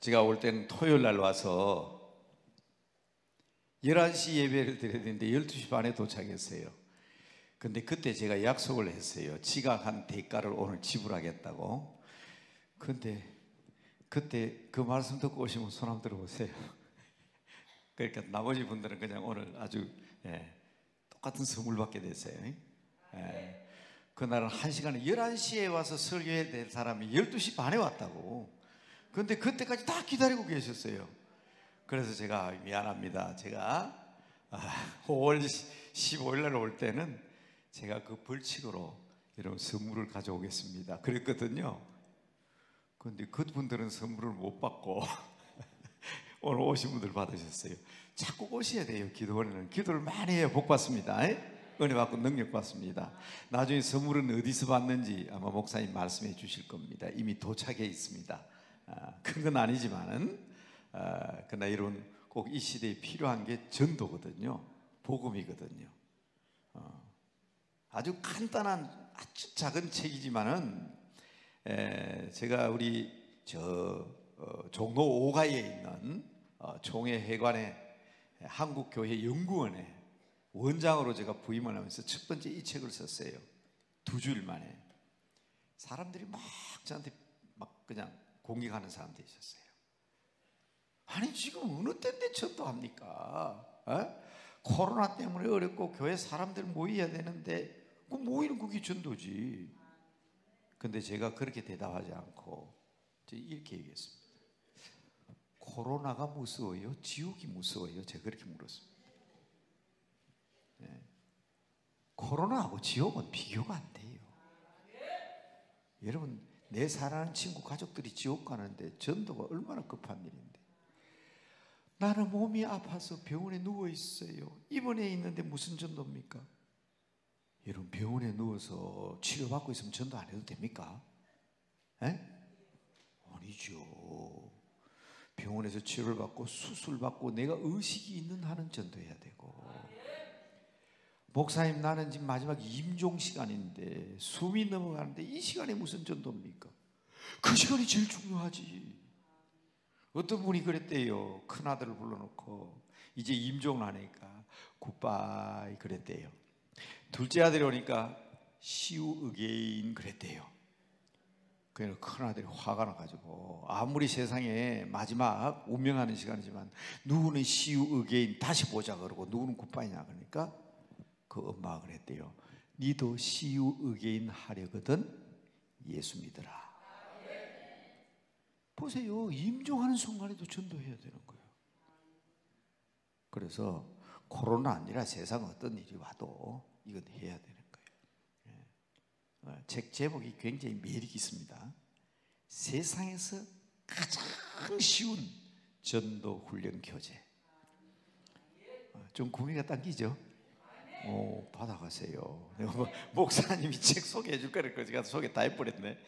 제가 올 때는 토요일 날 와서 11시 예배를 드려야 되는데 12시 반에 도착했어요. 근데 그때 제가 약속을 했어요. 지각한 대가를 오늘 지불하겠다고. 근데 그때 그 말씀 듣고 오시면 손 한번 들어보세요. 그러니까 나머지 분들은 그냥 오늘 아주 똑같은 선물 받게 됐어요. 그날은 1시간에 11시에 와서 설교해야 될 사람이 12시 반에 왔다고. 근데 그때까지 다 기다리고 계셨어요. 그래서 제가 미안합니다. 제가 5월 15일 날 올 때는 제가 그 벌칙으로 이런 선물을 가져오겠습니다 그랬거든요. 근데 그분들은 선물을 못 받고 오늘 오신 분들 받으셨어요. 자꾸 오셔야 돼요. 기도원에는 기도를 많이 해야 복 받습니다. 은혜 받고 능력 받습니다. 나중에 선물은 어디서 받는지 아마 목사님 말씀해 주실 겁니다. 이미 도착해 있습니다. 큰 건 아니지만은 그러나 이런 꼭 이 시대에 필요한 게 전도거든요. 복음이거든요. 아주 간단한 아주 작은 책이지만은 제가 우리 종로 5가에 있는 총회회관의 한국교회 연구원에 원장으로 제가 부임을 하면서 첫 번째 이 책을 썼어요. 2주일 만에. 사람들이 막 저한테 막 그냥 공격하는 사람들이 있었어요. 아니 지금 어느 때인데 전도합니까? 코로나 때문에 어렵고 교회 사람들 모여야 되는데 그 모이는 그게 전도지. 근데 제가 그렇게 대답하지 않고 이렇게 얘기했습니다. 코로나가 무서워요? 지옥이 무서워요? 제가 그렇게 물었습니다. 코로나하고 지옥은 비교가 안 돼요. 여러분, 내 사랑하는 친구 가족들이 지옥 가는데 전도가 얼마나 급한 일인데. 나는 몸이 아파서 병원에 누워 있어요. 입원해 있는데 무슨 전도입니까? 여러분, 병원에 누워서 치료받고 있으면 전도 안 해도 됩니까? 아니죠. 병원에서 치료를 받고 수술 받고 내가 의식이 있는 한은 전도해야 되고. 목사님, 나는 지금 마지막 임종 시간인데 숨이 넘어가는데 이 시간에 무슨 전도입니까? 그 시간이 제일 중요하지. 어떤 분이 그랬대요. 큰아들을 불러놓고 이제 임종을 하니까 굿바이 그랬대요. 둘째 아들이 오니까 See you again 그랬대요. 그래서 큰아들이 화가 나가지고 아무리 세상에 마지막 운명하는 시간이지만 누구는 See you again 다시 보자 그러고 누구는 굿바이냐 그러니까 그 엄마가 그랬대요. 니도 See you again 하려거든 예수 믿어라. 보세요. 임종하는 순간에도 전도해야 되는 거예요. 그래서 코로나 아니라 세상 어떤 일이 와도 이건 해야 되는 거예요. 책 제목이 굉장히 매력이 있습니다. 세상에서 가장 쉬운 전도 훈련 교재. 좀 구미가 당기죠? 받아가세요. 목사님이 책 소개해 줄 거니까 제가 소개 다 해버렸네.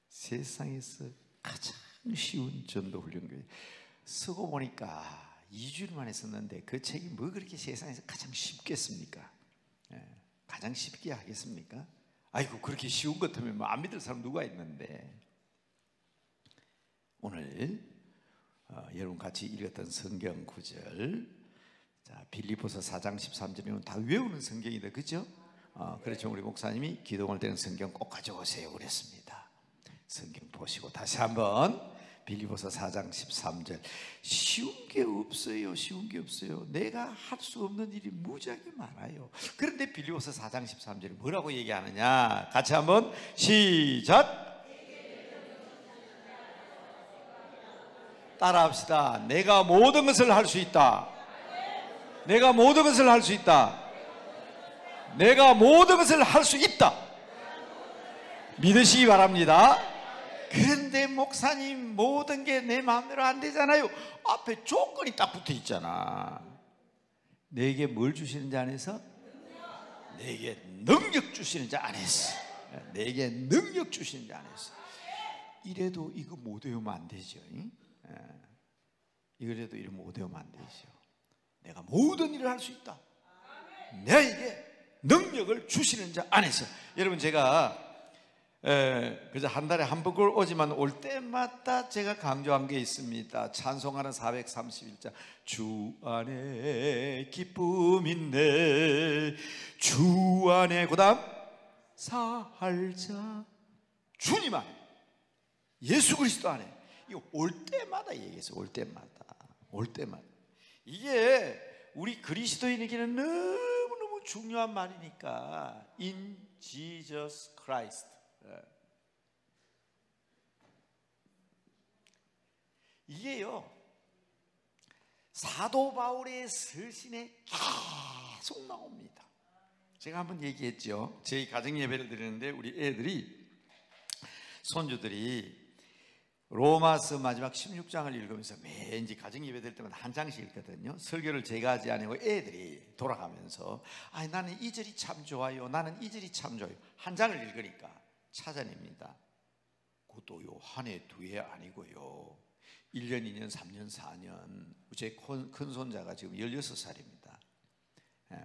세상에서 가장 쉬운 전도 훈련 교재. 쓰고 보니까 2주일 만에 썼는데 그 책이 뭐 그렇게 세상에서 가장 쉽겠습니까? 가장 쉽게 하겠습니까? 아이고 그렇게 쉬운 것 같으면 안 믿을 사람 누가 있는데. 오늘 여러분 같이 읽었던 성경 구절, 자, 빌립보서 4장 13절이면 다 외우는 성경이다, 그죠? 그렇죠. 우리 목사님이 기도할 때는 성경 꼭 가져오세요 그랬습니다. 성경 보시고 다시 한번 빌립보서 4장 13절. 쉬운 게 없어요. 쉬운 게 없어요. 내가 할 수 없는 일이 무지하게 많아요. 그런데 빌립보서 4장 13절에 뭐라고 얘기하느냐? 같이 한번 시작. 따라합시다. 내가 모든 것을 할 수 있다. 내가 모든 것을 할 수 있다. 내가 모든 것을 할 수 있다. 믿으시기 바랍니다. 그런데 목사님 모든 게 내 마음대로 안 되잖아요. 앞에 조건이 딱 붙어 있잖아. 내게 뭘 주시는 자 안에서? 내게 능력 주시는 자 안에서. 내게 능력 주시는 자 안에서. 이래도 이거 못 외우면 안 되죠. 이래도 이래 못 외우면 안 되죠. 내가 모든 일을 할 수 있다. 내게 능력을 주시는 자 안에서. 여러분, 제가 그저 한 달에 한 번 오지만 올 때마다 제가 강조한 게 있습니다. 찬송하는 431장 주 안에 기쁨 있네 주 안에 그 다음 살자 주님 안에 예수 그리스도 안에 이거 올 때마다 얘기했어요. 올 때마다 이게 우리 그리스도인에게는 너무너무 중요한 말이니까 In Jesus Christ 이게요 사도 바울의 서신에 계속 나옵니다. 제가 한번 얘기했죠. 저희 가정 예배를 드리는데 우리 애들이 손주들이 로마서 마지막 16장을 읽으면서 매일 가정 예배 될 때마다 한 장씩 읽거든요. 설교를 제가 하지 않고 애들이 돌아가면서 나는 이 절이 참 좋아요 나는 이 절이 참 좋아요 한 장을 읽으니까 찾아냅니다. 그것도요 한 해 두 해 아니고요 1년 2년 3년 4년 제 큰 손자가 지금 16살입니다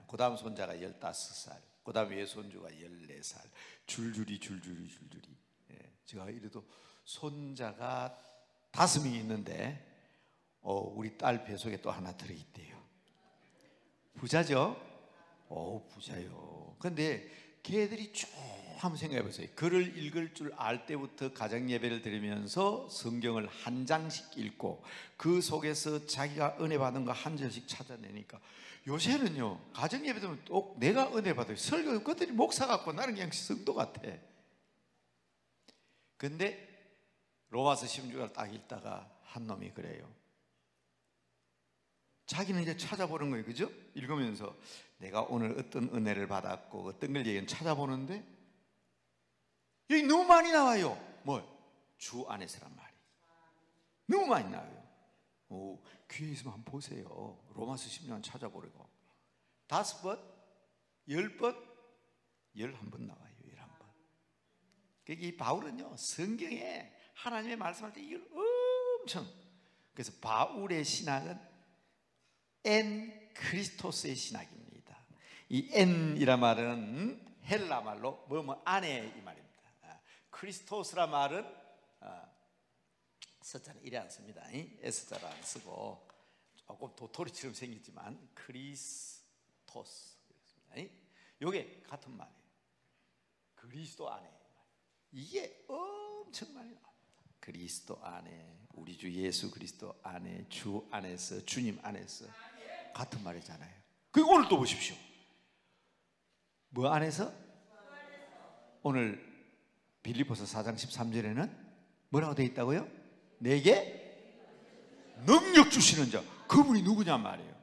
그 다음 손자가 15살 그 다음 외손주가 14살 줄줄이 제가 이래도 손자가 5명이 있는데 우리 딸 뱃속에 또 하나 들어있대요. 부자죠? 부자요. 근데 걔들이 쭉 한번 생각해 보세요. 글을 읽을 줄 알 때부터 가정 예배를 드리면서 성경을 한 장씩 읽고 그 속에서 자기가 은혜 받은 거 한 절씩 찾아내니까 요새는요 가정 예배 드리면 또 내가 은혜 받아요. 설교 그들이 목사 같고 나는 그냥 성도 같아. 근데 로마서 16장을 딱 읽다가 한 놈이 그래요. 자기는 이제 찾아보는 거예요. 그죠? 읽으면서 내가 오늘 어떤 은혜를 받았고 어떤 걸 얘기는 찾아보는데 여기 너무 많이 나와요. 주 안에서란 말이 너무 많이 나와요. 귀에 있으면 한번 보세요. 로마서 16장 찾아보려고 5번, 10번, 11번 나와요. 11번. 그러니까 이 바울은요 성경에 하나님의 말씀할 때 이걸 엄청 그래서 바울의 신학은 엔 크리스토스의 신학입니다. 이 엔이란 말은 헬라 말로 안에 이 말입니다. 크리스토스란 말은 서자는 이래 안 씁니다. S자를 안 쓰고 조금 도토리처럼 생겼지만 크리스토스 이게 같은 말이에요. 그리스도 안에 이게 엄청 많이 나옵니다. 그리스도 안에 우리 주 예수 그리스도 안에 주 안에서 주님 안에서 같은 말이잖아요. 그리고 오늘 또 보십시오. 뭐 안에서? 오늘 빌립보서 4장 13절에는 뭐라고 되어 있다고요? 내게 능력 주시는 자 그분이 누구냐 말이에요.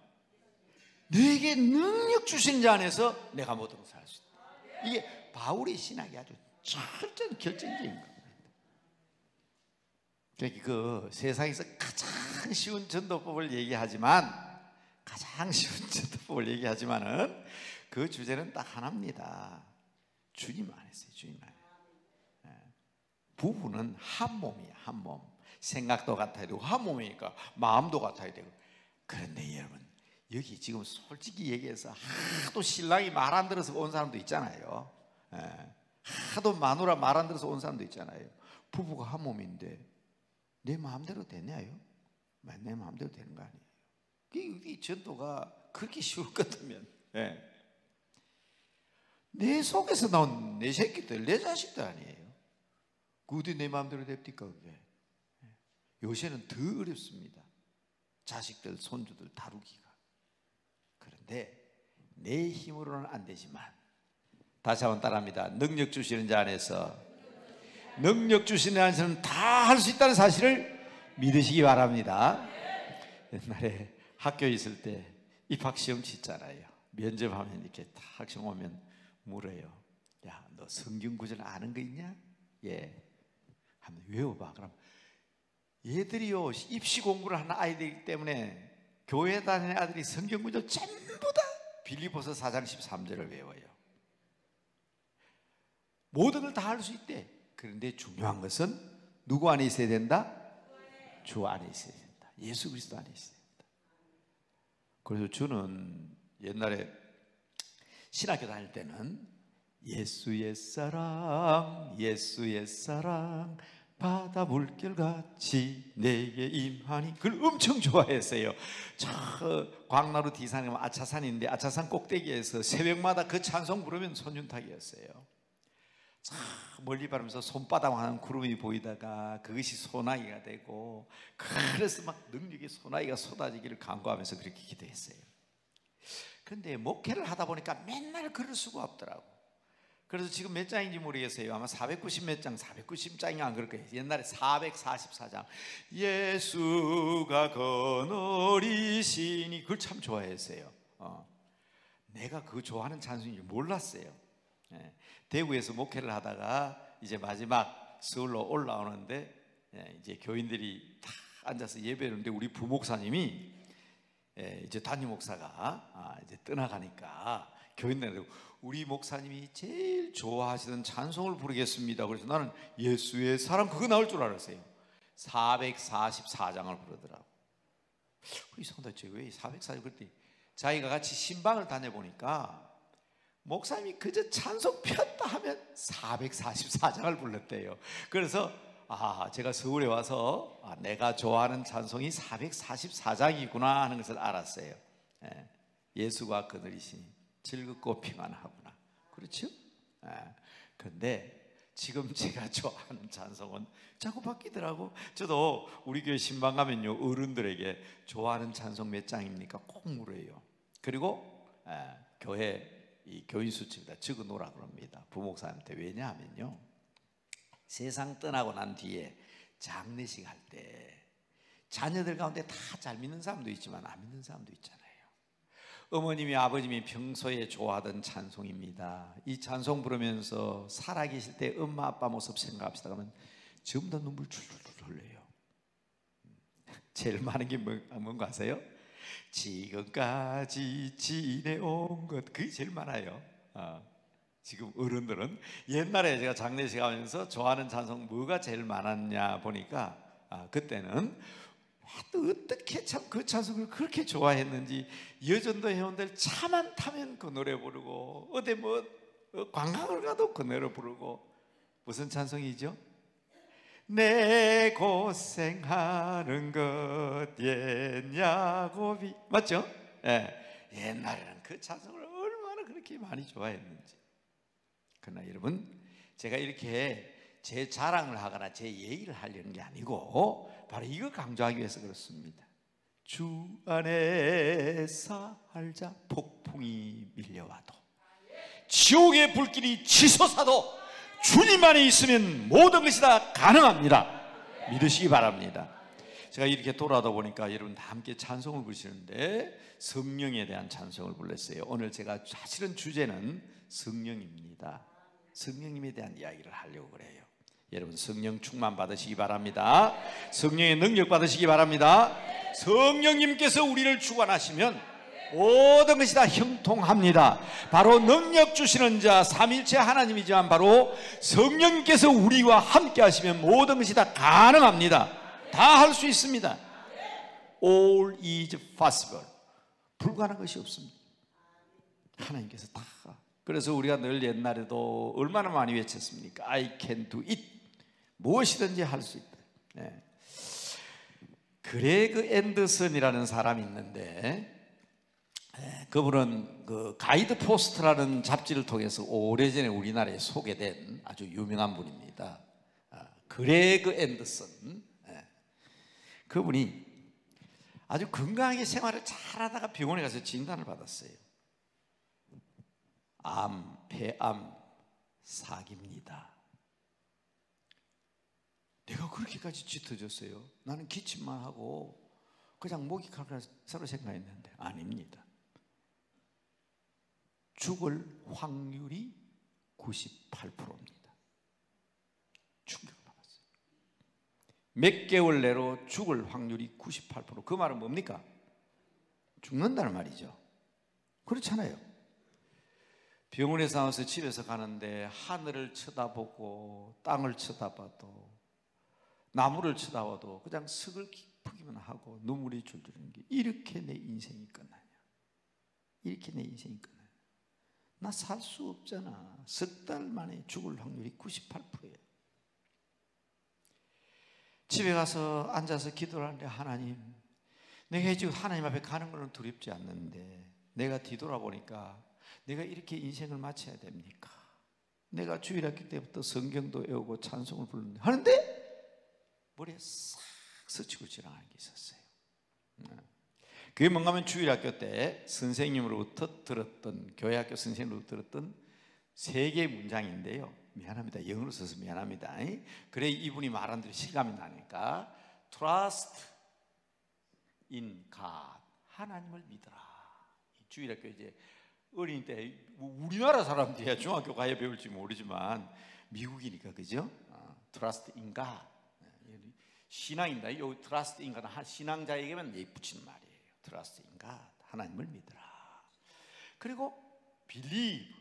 내게 능력 주시는 자 안에서 내가 모든 걸 살 수 있다. 이게 바울의 신학이 아주 철저히 결정적인 겁니다. 그 세상에서 가장 쉬운 전도법을 얘기하지만은 그 주제는 딱 하나입니다. 주님 안에서요. 주님 안에. 부부는 한 몸이에요. 한 몸. 생각도 같아야 되고 한 몸이니까 마음도 같아야 되고. 그런데 여러분 여기 지금 솔직히 얘기해서 하도 신랑이 말 안 들어서 온 사람도 있잖아요. 하도 마누라 말 안 들어서 온 사람도 있잖아요. 부부가 한 몸인데 내 마음대로 되냐요? 내 마음대로 되는 거 아니에요. 이 전도가 그렇게 쉬울 것 같으면 내 속에서 나온 내 새끼들 내 자식들 아니에요. 그 어디 내 마음대로 됩니까 그게? 요새는 더 어렵습니다. 자식들 손주들 다루기가. 그런데 내 힘으로는 안 되지만 다시 한번 따라합니다. 능력 주시는 자 안에서 능력 주시는 안에서는 다 할 수 있다는 사실을 믿으시기 바랍니다. 옛날에 학교에 있을 때 입학시험 치잖아요. 면접하면 이렇게 딱 시험 오면 물어요. 야, 너 성경 구절 아는 거 있냐? 예. 한번 외워봐. 그럼 얘들이요 입시 공부를 하는 아이들이기 때문에 교회 다니는 아들이 성경 구절 전부 다 빌립보서 4장 13절을 외워요. 모든 걸 다 할 수 있대. 그런데 중요한 것은 누구 안에 있어야 된다? 주 안에 있어야 된다. 예수 그리스도 안에 있어야 된다. 그래서 저는 옛날에 신학교 다닐 때는 예수의 사랑 바다 물결같이 내게 임하니. 그걸 엄청 좋아했어요. 저 광나루 뒤산에 아차산인데 아차산 꼭대기에서 새벽마다 그 찬송 부르면 손윤탁이었어요. 참 멀리 바라면서 손바닥만한 구름이 보이다가 그것이 소나기가 되고, 그래서 막 능력의 소나기가 쏟아지기를 간구하면서 그렇게 기도했어요. 그런데 목회를 하다 보니까 맨날 그럴 수가 없더라고. 그래서 지금 몇 장인지 모르겠어요. 아마 490 몇 장, 490장이 안 그럴 거예요. 옛날에 444장. 예수가 거느리시니, 그걸 참 좋아했어요. 내가 그거 좋아하는 찬송인지 몰랐어요. 대구에서 목회를 하다가 이제 마지막 서울로 올라오는데, 이제 교인들이 다 앉아서 예배하는데 우리 부목사님이 이제 담임 목사가 이제 떠나가니까 교인들한테 우리 목사님이 제일 좋아하시던 찬송을 부르겠습니다. 그래서 나는 예수의 사랑 그거 나올 줄 알았어요. 444장을 부르더라고. 이상하다. 왜 440 그때 자기가 같이 신방을 다녀보니까 목사님이 그저 찬송 폈다 하면 444장을 불렀대요. 그래서 제가 서울에 와서 내가 좋아하는 찬송이 444장이구나 하는 것을 알았어요. 예수가 그늘이시니 즐겁고 평안하구나. 그렇죠? 그런데 지금 제가 좋아하는 찬송은 자꾸 바뀌더라고. 저도 우리 교회 신방 가면요, 어른들에게 좋아하는 찬송 몇 장입니까? 꼭 물어요. 그리고 교회 이 교인 수치에다 적어 놓으라 그럽니다, 부목사한테. 왜냐하면요, 세상 떠나고 난 뒤에 장례식 할 때 자녀들 가운데 다 잘 믿는 사람도 있지만 안 믿는 사람도 있잖아요. 어머님이 아버님이 평소에 좋아하던 찬송입니다. 이 찬송 부르면서 살아계실 때 엄마 아빠 모습 생각합시다 그러면 전부 다 눈물 줄줄줄 흘려요. 제일 많은 게 뭔가 아세요? 지금까지 지내온 것, 그게 제일 많아요. 지금 어른들은, 옛날에 제가 장례식 하면서 좋아하는 찬송 뭐가 제일 많았냐 보니까 그때는 또 어떻게 참 그 찬송을 그렇게 좋아했는지, 여전도 회원들 차만 타면 그 노래 부르고, 어디 뭐 관광을 가도 그 노래 부르고. 무슨 찬송이죠? 내 고생하는 것 옛야곱이, 맞죠? 옛날에는 그 찬송을 얼마나 그렇게 많이 좋아했는지. 그러나 여러분, 제가 이렇게 제 자랑을 하거나 제 얘기를 하려는 게 아니고 바로 이거 강조하기 위해서 그렇습니다. 주 안에 살자 폭풍이 밀려와도, 지옥의 불길이 치솟아도 주님 안에 있으면 모든 것이 다 가능합니다. 믿으시기 바랍니다. 제가 이렇게 돌아다 보니까 여러분 다 함께 찬송을 부르시는데 성령에 대한 찬송을 불렀어요. 오늘 제가 사실은 주제는 성령입니다. 성령님에 대한 이야기를 하려고 그래요. 여러분 성령 충만 받으시기 바랍니다. 성령의 능력 받으시기 바랍니다. 성령님께서 우리를 주관하시면 모든 것이 다 형통합니다. 바로 능력 주시는 자 삼일체 하나님이지만 바로 성령님께서 우리와 함께 하시면 모든 것이 다 가능합니다. 다 할 수 있습니다. All is possible. 불가능한 것이 없습니다. 하나님께서 다. 그래서 우리가 늘 옛날에도 얼마나 많이 외쳤습니까? I can do it. 무엇이든지 할 수 있다. 그레그 앤더슨이라는 사람이 있는데, 그분은 그 가이드 포스트라는 잡지를 통해서 오래전에 우리나라에 소개된 아주 유명한 분입니다. 그레그 앤더슨. 그분이 아주 건강하게 생활을 잘하다가 병원에 가서 진단을 받았어요. 암, 폐암, 사기입니다. 내가 그렇게까지 짙어졌어요? 나는 기침만 하고 그냥 목이 칼칼해서 생각했는데 아닙니다. 죽을 확률이 98%입니다. 충격을 받았어요. 몇 개월 내로 죽을 확률이 98%. 그 말은 뭡니까? 죽는다는 말이죠. 그렇잖아요. 병원에서 나와서 집에서 가는데 하늘을 쳐다보고 땅을 쳐다봐도 나무를 쳐다봐도 그냥 서글프기만 하고 눈물이 줄줄 흐르는 게, 이렇게 내 인생이 끝나냐? 이렇게 내 인생이 끝나냐? 나 살 수 없잖아. 석 달 만에 죽을 확률이 98%예요. 집에 가서 앉아서 기도를 하는데, 하나님, 내가 지금 하나님 앞에 가는 것은 두렵지 않는데 내가 뒤돌아보니까 내가 이렇게 인생을 마쳐야 됩니까? 내가 주일학교 때부터 성경도 외우고 찬송을 부르는데 하는데 머리에 싹 스치고 지나가는 게 있었어요. 그게 뭔가 하면 주일학교 때 선생님으로부터 들었던, 교회학교 선생님으로부터 들었던 세 개의 문장인데요. 미안합니다. 영어로 써서 미안합니다. 그래 이분이 말한 대로 실감이 나니까 Trust in God, 하나님을 믿어라. 주일학교 이제 어린 때 우리나라 사람들이야 중학교 가야 배울지 모르지만 미국이니까 그죠? Trust in God, 신앙입니다. 요 Trust in God, 신앙자에게만 붙이는 말이에요. Trust in God, 하나님을 믿어라. 그리고 Believe,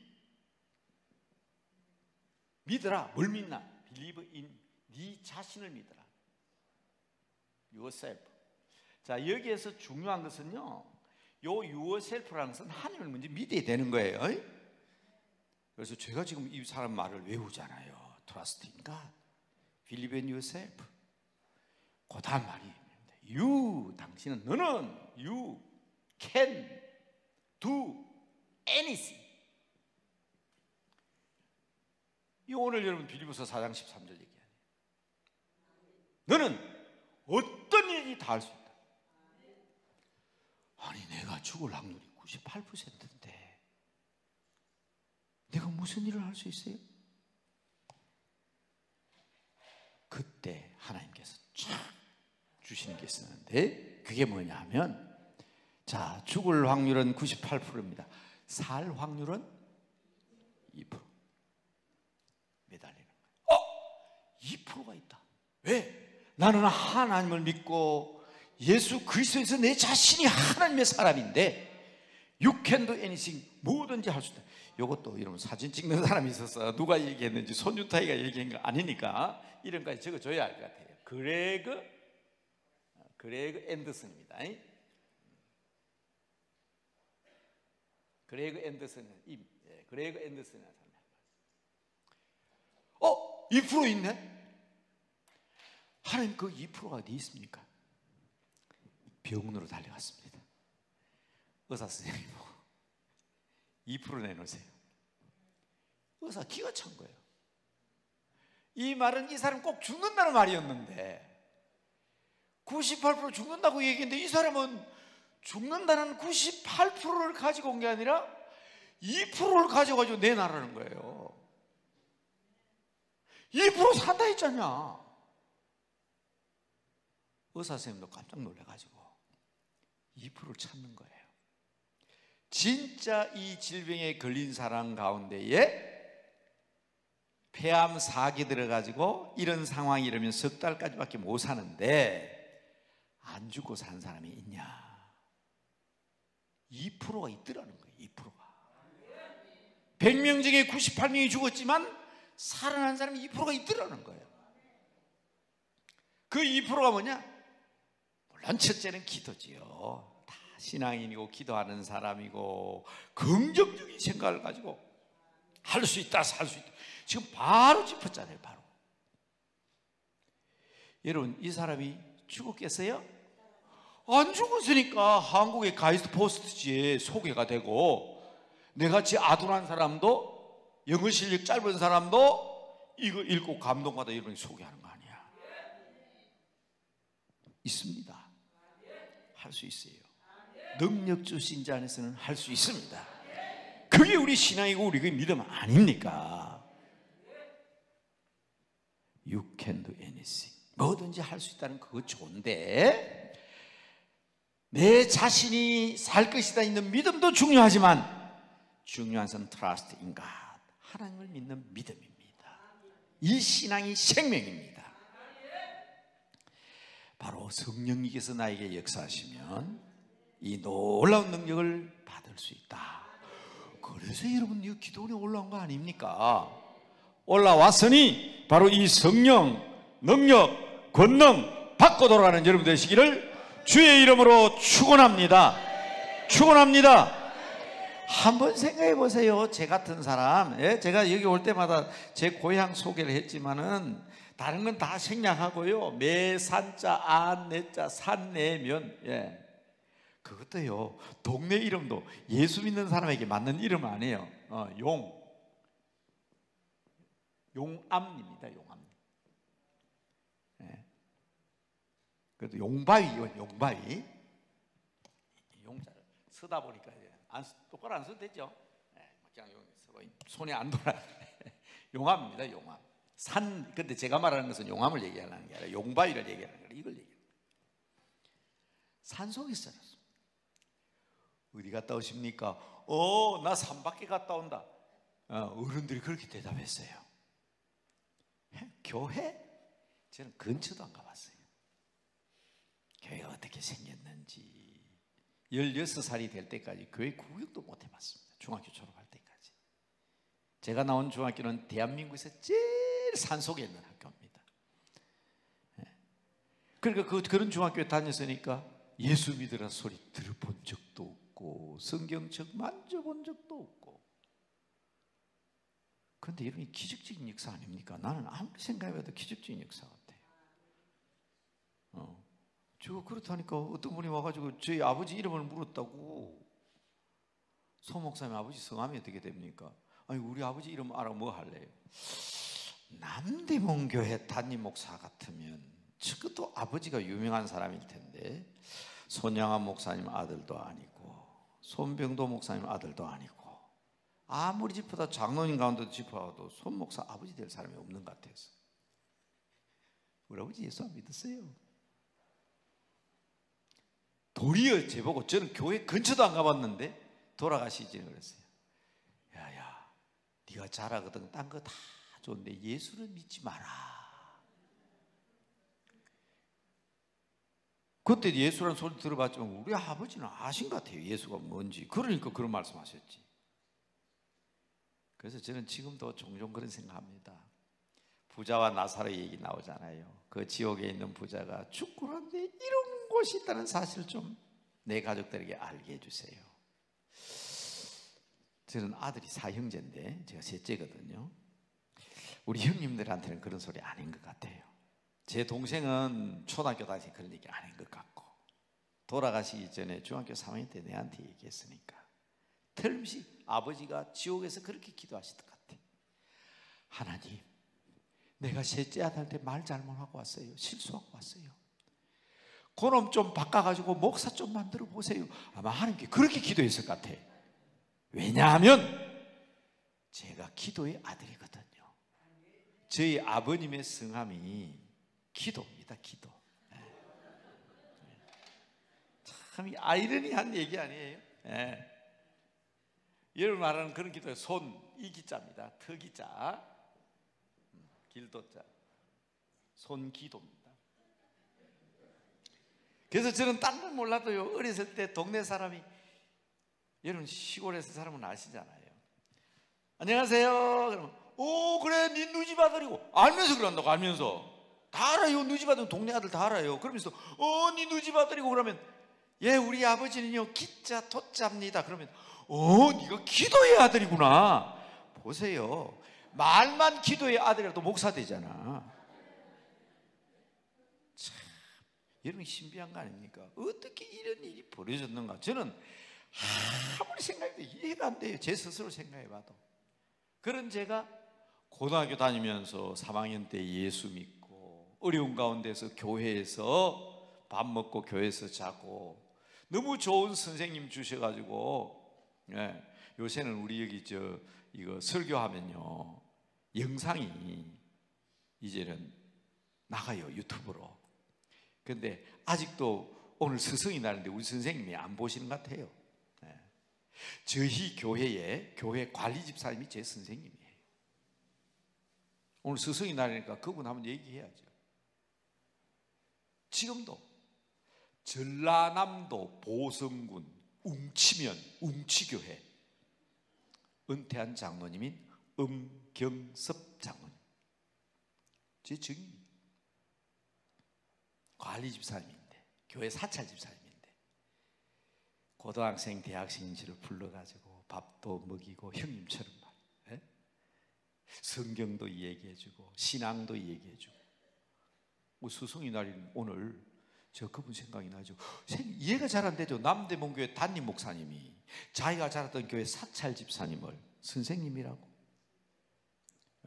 믿어라. 뭘 믿나? Believe in, 네 자신을 믿어라. Yourself. 자, 여기에서 중요한 것은요, 요 yourself라는 것은 하나님을 먼저 믿어야 되는 거예요. 그래서 제가 지금 이 사람 말을 외우잖아요. Trust in God, Believe in yourself. 그 다음 말입니다. You, 당신은, 너는 You can do anything. 이 오늘 여러분 빌립보서 4장 13절 얘기하네요. 너는 어떤 일이 다 할 수 있다. 아니 내가 죽을 확률이 98%인데 내가 무슨 일을 할 수 있어요? 그때 하나님께서 쫙 주시는 게 있었는데 그게 뭐냐 하면, 자, 죽을 확률은 98%입니다. 살 확률은 2%. 매달리는 거예요. 2%가 있다. 왜? 나는 하나님을 믿고 예수 그리스도에서 내 자신이 하나님의 사람인데 You can do anything, 뭐든지 할 수 있다. 이것도 여러분 사진 찍는 사람이 있어서 누가 얘기했는지 손윤타이가 얘기한 거 아니니까 이런 까지 적어줘야 할 것 같아요. 그레그 앤더슨입니다. 그레그 앤더슨은 그레그 앤더슨이라는 사람이 2% 있네? 하나님 그 2%가 어디 있습니까? 병원으로 달려갔습니다. 의사 선생님이 보고 2% 내놓으세요. 의사 기가 찬 거예요. 이 말은 이 사람 꼭 죽는다는 말이었는데 98% 죽는다고 얘기했는데 이 사람은 죽는다는 98%를 가지고 온 게 아니라 2%를 가져가지고 내놔라는 거예요. 2% 산다 했잖냐. 의사 선생님도 깜짝 놀라가지고 2%를 찾는 거예요. 진짜 이 질병에 걸린 사람 가운데에 폐암 4기 들어가지고 이런 상황이 이러면 석 달까지밖에 못 사는데 안 죽고 산 사람이 있냐? 2%가 있더라는 거예요. 2%가 100명 중에 98명이 죽었지만 살아난 사람이 2%가 있더라는 거예요. 그 2%가 뭐냐? 물론 첫째는 기도지요. 다 신앙인이고 기도하는 사람이고 긍정적인 생각을 가지고 할 수 있다, 살 수 있다. 지금 바로 짚었잖아요. 바로. 여러분 이 사람이 죽었겠어요? 안 죽었으니까 한국의 가이스트 포스트지에 소개가 되고 내같이 아둔한 사람도 영어 실력 짧은 사람도 이거 읽고 감동받아 이런 소개하는 거 아니야. 있습니다. 할 수 있어요. 능력 주신 자 안에서는 할 수 있습니다. 그게 우리 신앙이고 우리 믿음 아닙니까? You can do anything. 뭐든지 할 수 있다는 그거 좋은데 내 자신이 살 것이다 있는 믿음도 중요하지만 중요한 것은 trust in God, 하나님을 믿는 믿음입니다. 이 신앙이 생명입니다. 바로 성령님께서 나에게 역사하시면 이 놀라운 능력을 받을 수 있다. 그래서 여러분 이 기도원에 올라온 거 아닙니까? 올라왔으니 바로 이 성령, 능력, 권능 받고 돌아가는 여러분 되시기를 주의 이름으로 축원합니다. 축원합니다. 한번 생각해 보세요. 제 같은 사람, 예? 제가 여기 올 때마다 제 고향 소개를 했지만은 다른 건 다 생략하고요. 매, 산자, 안, 내자, 산, 내면, 예. 그것도요, 동네 이름도 예수 믿는 사람에게 맞는 이름 아니에요. 용암입니다. 용암. 예. 그래도 용바위요, 용바위. 용자를 쓰다 보니까 똑바로 안 써도 되죠. 예. 그냥 손이 안 돌아. 용암입니다. 용암. 산. 근데 제가 말하는 것은 용암을 얘기하는 게 아니라 용바위를 얘기하는 거예요. 이걸 얘기해요. 산속에 살았어. 어디 갔다 오십니까? 나 산밖에 갔다 온다. 어른들이 그렇게 대답했어요. 교회? 저는 근처도 안 가봤어요. 교회가 어떻게 생겼는지 16살이 될 때까지 교회 구경도 못 해봤습니다. 중학교 졸업할 때까지. 제가 나온 중학교는 대한민국에서 제일 산속에 있는 학교입니다. 그러니까 그런 중학교에 다녔으니까 예수 믿으라 소리 들어본 적도 없고 성경책 만져본 적도 없고. 그런데 이런 기적적인 역사 아닙니까? 나는 아무리 생각해봐도 기적적인 역사 같아요. 저 그렇다니까 어떤 분이 와가지고 저희 아버지 이름을 물었다고. 소 목사님 아버지 성함이 어떻게 됩니까? 아니 우리 아버지 이름 알아 뭐 할래요? 남대문교회 담임 목사 같으면 적어도 아버지가 유명한 사람일 텐데 손양한 목사님 아들도 아니고 손병도 목사님 아들도 아니고 아무리 짚어다 장로님 가운데도 짚어도 손 목사 아버지 될 사람이 없는 것 같아서 우리 아버지 예수 안 믿었어요. 도리어 제보고 저는 교회 근처도 안 가봤는데 돌아가시지 그랬어요. 야야 네가 잘하거든 딴 거 다 좋은데 예수를 믿지 마라. 그때 예수라는 소리 들어봤지만 우리 아버지는 아신 것 같아요. 예수가 뭔지. 그러니까 그런 말씀하셨지. 그래서 저는 지금도 종종 그런 생각합니다. 부자와 나사로 얘기 나오잖아요. 그 지옥에 있는 부자가 죽고 난데 이런 곳이 있다는 사실을 좀 내 가족들에게 알게 해주세요. 저는 아들이 4형제인데 제가 셋째거든요. 우리 형님들한테는 그런 소리 아닌 것 같아요. 제 동생은 초등학교 다니면서 그런 얘기 아닌 것 같고 돌아가시기 전에 중학교 3학년 때 내한테 얘기했으니까 틀림없이 아버지가 지옥에서 그렇게 기도하실 것 같아. 하나님 내가 셋째 아들한테 말 잘못하고 왔어요. 실수하고 왔어요. 그놈 좀 바꿔가지고 목사 좀 만들어 보세요. 아마 하나님께 그렇게 기도했을 것 같아. 왜냐하면 제가 기도의 아들이거든요. 저희 아버님의 성함이 기도입니다. 기도. 참 아이러니한 얘기 아니에요? 여러분 말하는 그런 기도에 손, 이 기자입니다. 터기자, 길도자, 손기도입니다. 그래서 저는 딴 건 몰라도요 어렸을 때 동네 사람이 여러분 시골에서 사람은 아시잖아요. 안녕하세요. 그러면 그래 네 누집 아들이고 알면서 그런다고 알면서 다 알아요. 누집 아들은 동네 아들 다 알아요. 그러면서 네 누집 아들이고 그러면 예 우리 아버지는요 기자 토자입니다. 그러면 네가 기도의 아들이구나. 보세요. 말만 기도의 아들이라도 목사 되잖아. 참 여러분 신비한 거 아닙니까? 어떻게 이런 일이 벌어졌는가? 저는 아무리 생각해도 이해가 안 돼요. 제 스스로 생각해봐도. 그런 제가 고등학교 다니면서 3학년 때 예수 믿고 어려운 가운데서 교회에서 밥 먹고 교회에서 자고 너무 좋은 선생님 주셔가지고 요새는 우리 여기 이거 설교하면요 영상이 이제는 나가요 유튜브로. 근데 아직도 오늘 스승이 나는데 우리 선생님이 안 보시는 것 같아요. 저희 교회 관리 집사님이 제 선생님이에요. 오늘 스승이 날이니까 그분 한번 얘기해야죠. 지금도 전라남도 보성군 웅치면 웅치교회 은퇴한 장로님인 엄경섭 장로님 제 증인입니다. 관리 집사님인데 교회 사찰 집사님인데 고등학생 대학생 저를 불러가지고 밥도 먹이고 형님처럼 예? 성경도 얘기해주고 신앙도 얘기해주고. 스승의 날인 오늘 저 그분 생각이 나죠. 이해가 잘 안 되죠. 남대문교회 담임 목사님이 자기가 자랐던 교회 사찰 집사님을 선생님이라고,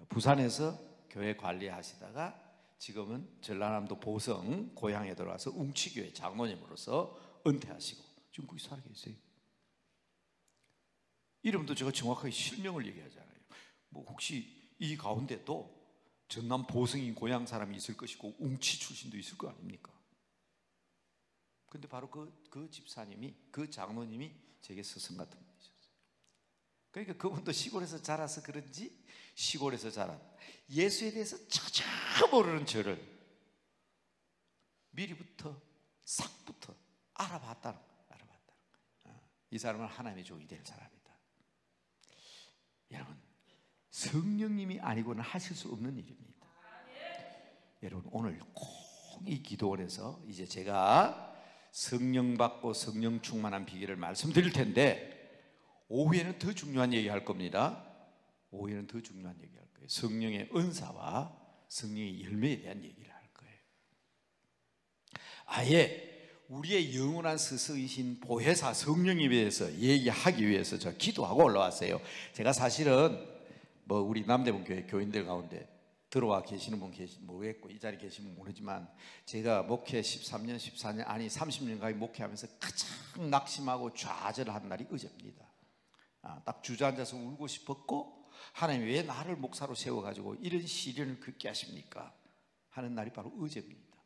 부산에서 교회 관리하시다가 지금은 전라남도 보성 고향에 들어와서 웅치교회 장로님으로서 은퇴하시고 지금 거기 살고 계세요. 이름도 제가 정확하게 실명을 얘기하잖아요. 뭐 혹시 이 가운데도 전남 보성인 고향 사람이 있을 것이고 웅치 출신도 있을 거 아닙니까? 근데 바로 그 집사님이, 그 장로님이 제게 스승 같은 분이셨어요. 그러니까 그분도 시골에서 자라서 그런지 시골에서 자란 예수에 대해서 전혀 모르는 저를 미리부터 싹부터 알아봤다는 거예요. 이 사람은 하나님의 종이 될 사람이다. 여러분, 성령님이 아니고는 하실 수 없는 일입니다. 여러분, 오늘 꼭 이 기도원에서 이제 제가 성령 받고 성령 충만한 비결을 말씀드릴 텐데, 오후에는 더 중요한 얘기 할 겁니다. 오후에는 더 중요한 얘기 할 거예요. 성령의 은사와 성령의 열매에 대한 얘기를 할 거예요. 아예 우리의 영원한 스승이신 보혜사 성령님에 대해서 얘기하기 위해서 저 기도하고 올라왔어요. 제가 사실은 뭐 우리 남대문 교회 교인들 가운데 들어와 계시는 분 모르겠고 이 자리에 계시면 모르지만, 제가 목회 13년 14년 아니 30년가까이 목회하면서 가장 낙심하고 좌절한 날이 어제입니다. 딱 주저앉아서 울고 싶었고, 하나님 왜 나를 목사로 세워가지고 이런 시련을 겪게 하십니까 하는 날이 바로 어제입니다.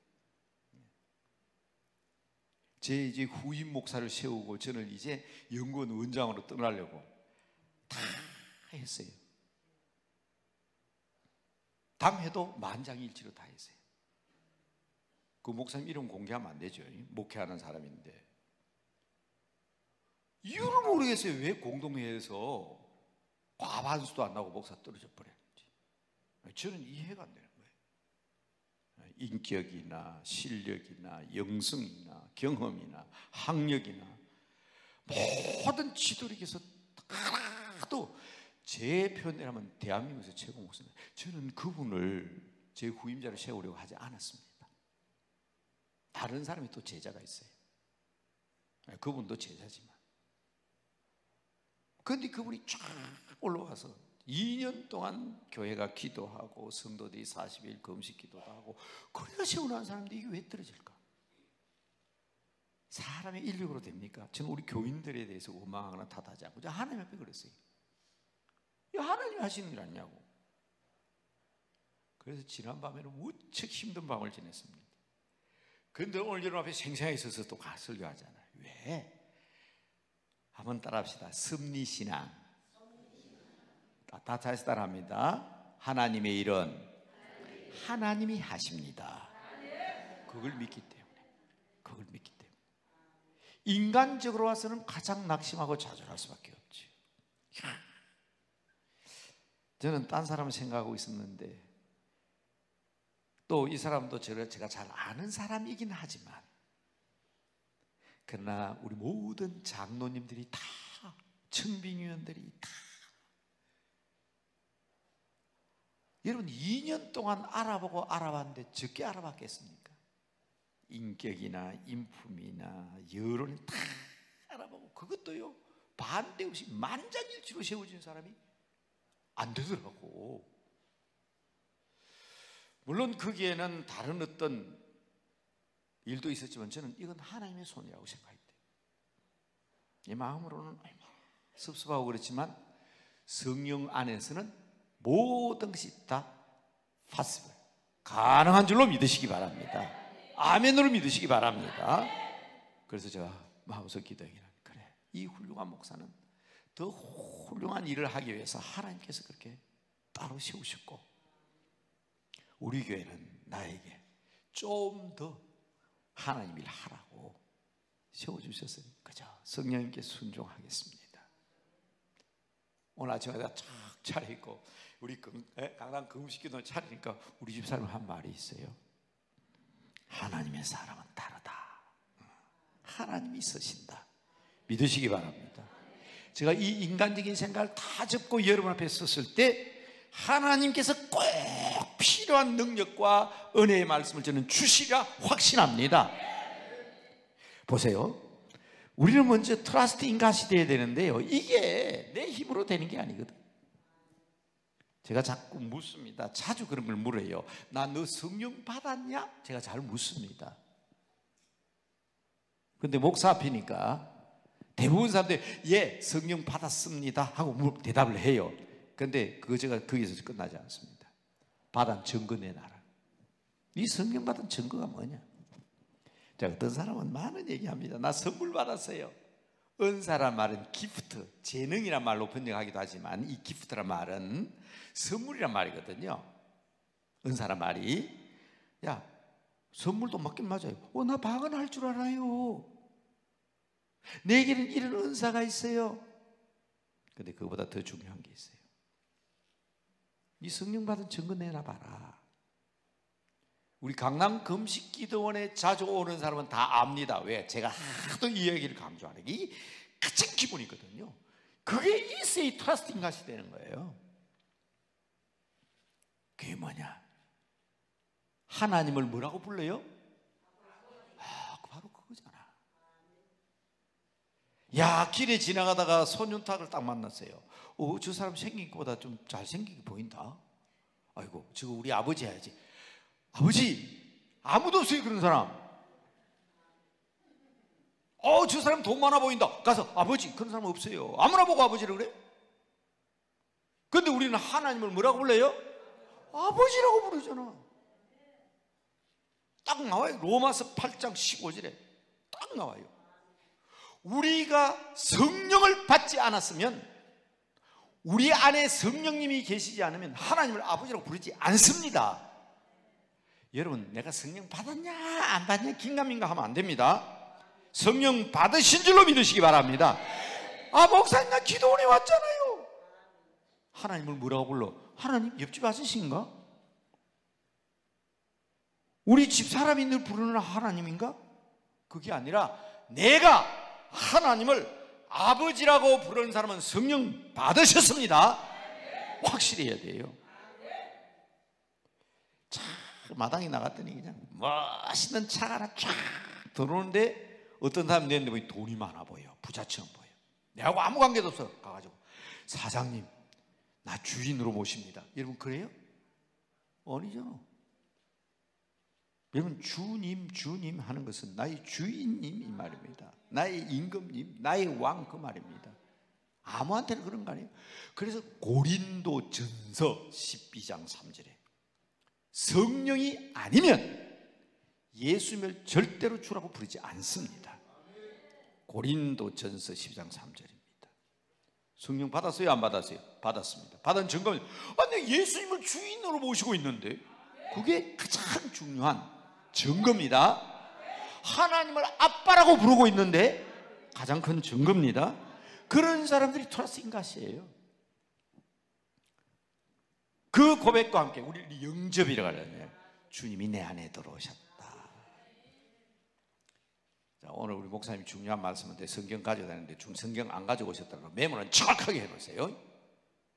제 이제 후임 목사를 세우고 저는 이제 연구원 원장으로 떠나려고 다 했어요. 당해도 만장일치로 다 했어요. 그 목사님 이름 공개하면 안 되죠. 목회하는 사람인데. 이유를 모르겠어요. 왜 공동회에서 과반수도 안 나고 목사 떨어져 버렸는지. 저는 이해가 안 되는 거예요. 인격이나 실력이나 영성이나 경험이나 학력이나 모든 지도력에서 하나도, 제 표현이라면 대한민국에서 최고 목사입니다. 저는 그분을 제 후임자를 세우려고 하지 않았습니다. 다른 사람이 또 제자가 있어요. 그분도 제자지만. 그런데 그분이 쫙 올라와서 2년 동안 교회가 기도하고 성도들이 40일 금식 기도도 하고 그래야 세우는 사람인데 이게 왜 떨어질까? 사람의 인력으로 됩니까? 저는 우리 교인들에 대해서 원망하거나 탓하지 않고 하나님 앞에 그랬어요. 하나님이 하시는 일 아니냐고. 그래서 지난밤에는 무척 힘든 밤을 지냈습니다. 그런데 오늘 여러분 앞에 생생하게 있어서 또 설교하잖아요. 왜? 한번 따라합시다. 섭리신앙. 다 다시 따라합니다. 하나님의 일은 하나님이 하십니다. 그걸 믿기 때문에. 그걸 믿기 때문에. 인간적으로 와서는 가장 낙심하고 좌절할 수밖에 없지. 저는 딴 사람을 생각하고 있었는데, 또 이 사람도 제가 잘 아는 사람이긴 하지만, 그러나 우리 모든 장로님들이 다, 청빙위원들이 다, 여러분 2년 동안 알아보고 알아봤는데 적게 알아봤겠습니까? 인격이나 인품이나 여론을 다 알아보고, 그것도요 반대 없이 만장일치로 세워진 사람이 안 되더라고. 물론 거기에는 다른 어떤 일도 있었지만 저는 이건 하나님의 손이라고 생각했대요. 이 마음으로는 섭섭하고 그렇지만 성령 안에서는 모든 것이 다 possible, 가능한 줄로 믿으시기 바랍니다. 아멘으로 믿으시기 바랍니다. 그래서 제가 마음속 기도하기는, 그래, 이 훌륭한 목사는 더 훌륭한 일을 하기 위해서 하나님께서 그렇게 따로 세우셨고, 우리 교회는 나에게 좀 더 하나님 일 하라고 세워주셨어요. 그죠? 성령님께 순종하겠습니다. 오늘 아침에 내가 쫙 차려입고 우리 강남 금식기도 차리니까 우리 집 사람 한 말이 있어요. 하나님의 사람은 다르다. 하나님이 있으신다. 믿으시기 바랍니다. 제가 이 인간적인 생각을 다 접고 여러분 앞에 섰을 때 하나님께서 꼭 필요한 능력과 은혜의 말씀을 저는 주시리라 확신합니다. 보세요. 우리는 먼저 트러스트 인갓이 돼야 되는데요, 이게 내 힘으로 되는 게 아니거든. 제가 자꾸 묻습니다. 자주 그런 걸 물어요. 나 너 성령 받았냐? 제가 잘 묻습니다. 근데 목사 앞이니까 대부분 사람들이 예, 성령 받았습니다 하고 대답을 해요. 근데 그거 제가 거기서 끝나지 않습니다. 받은 증거 내놔라. 이 성령 받은 증거가 뭐냐? 자, 어떤 사람은 많은 얘기합니다. 나 선물 받았어요. 은사란 말은 기프트, 재능이란 말로 번역하기도 하지만 이 기프트란 말은 선물이란 말이거든요. 은사란 말이. 야, 선물도 맞긴 맞아요. 나 방언할 줄 알아요. 내게는 이런 은사가 있어요. 근데 그거보다 더 중요한 게 있어요. 이 성령 받은 증거 내놔봐라. 우리 강남 금식기도원에 자주 오는 사람은 다 압니다. 왜? 제가 하도 이 얘기를 강조하는 게 이게 가장 기본이거든요. 그게 있어야 트러스팅 것이 되는 거예요. 그게 뭐냐? 하나님을 뭐라고 불러요? 바로 그거잖아. 야, 길에 지나가다가 손윤탁을 딱 만났어요. 저 사람 생긴 것보다 좀 잘생기게 보인다. 아이고, 저거 우리 아버지 해야지. 아버지, 아무도 없어요 그런 사람. 저 사람 돈 많아 보인다. 가서 아버지, 그런 사람 없어요. 아무나 보고 아버지를 그래? 근데 우리는 하나님을 뭐라고 불러요? 아버지라고 부르잖아. 딱 나와요. 로마서 8장 15절에 딱 나와요. 우리가 성령을 받지 않았으면, 우리 안에 성령님이 계시지 않으면 하나님을 아버지라고 부르지 않습니다. 여러분, 내가 성령 받았냐 안 받냐 긴가민가 하면 안 됩니다. 성령 받으신 줄로 믿으시기 바랍니다. 목사님 나 기도원에 왔잖아요. 하나님을 뭐라고 불러? 하나님 옆집 아저씨인가? 우리 집 사람이 늘 부르는 하나님인가? 그게 아니라 내가 하나님을 아버지라고 부르는 사람은 성령 받으셨습니다. 확실히 해야 돼요. 차 마당에 나갔더니 그냥 멋있는 차가 하나 쫙 들어오는데 어떤 사람이 내 눈에 돈이 많아 보여. 부자처럼 보여. 내하고 아무 관계도 없어. 가가지고 사장님 나 주인으로 모십니다. 여러분 그래요? 아니잖아. 여러분 주님 하는 것은 나의 주인님 이 말입니다. 나의 임금님, 나의 왕 그 말입니다. 아무한테나 그런 거 아니에요. 그래서 고린도전서 12장 3절에 성령이 아니면 예수님을 절대로 주라고 부르지 않습니다. 고린도전서 12장 3절입니다. 성령 받았어요? 안 받았어요? 받았습니다. 받은 증거는 내가 예수님을 주인으로 모시고 있는데, 그게 가장 중요한 증거입니다. 하나님을 아빠라고 부르고 있는데 가장 큰 증거입니다. 그런 사람들이 트러스트 인갓이에요. 그 고백과 함께 우리 영접이라고 하잖아요. 주님이 내 안에 들어오셨다. 자, 오늘 우리 목사님이 중요한 말씀인데 성경 가져다니는데 성경 안 가져오셨다고 메모는 정확하게 해보세요.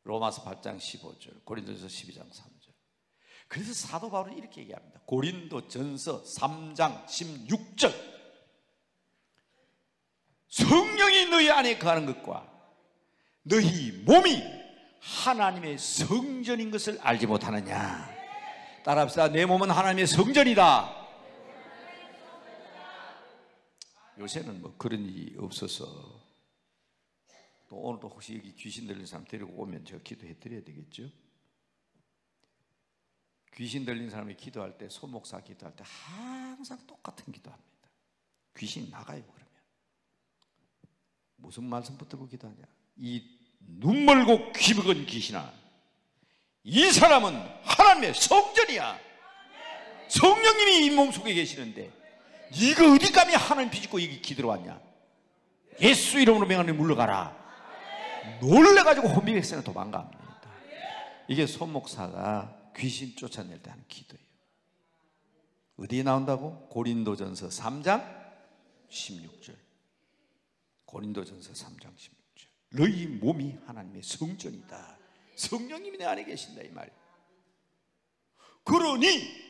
로마서 8장 15절, 고린도전서 12장 3절. 그래서 사도 바울은 이렇게 얘기합니다. 고린도전서 3장 16절. 성령이 너희 안에 거하는 것과 너희 몸이 하나님의 성전인 것을 알지 못하느냐. 따라합시다. 내 몸은 하나님의 성전이다. 요새는 뭐 그런 일이 없어서, 또 오늘도 혹시 여기 귀신 들린 사람 데리고 오면 제가 기도해 드려야 되겠죠. 귀신 들린 사람이 기도할 때, 소목사 기도할 때 항상 똑같은 기도합니다. 귀신 나가요. 그러면 무슨 말씀 붙들고 기도하냐? 이 눈멀고 귀먹은 귀신아, 이 사람은 하나님의 성전이야. 성령님이 이 몸속에 계시는데 네가 어디 감히 하나님 비집고 여기 기도로 왔냐? 예수 이름으로 명하니 물러가라. 놀래가지고 혼비백산에 도망갑니다. 이게 손목사가 귀신 쫓아낼 때 하는 기도예요. 어디에 나온다고? 고린도전서 3장 16절. 고린도전서 3장 16절. 너희 몸이 하나님의 성전이다. 성령님이 내 안에 계신다 이 말이에요. 그러니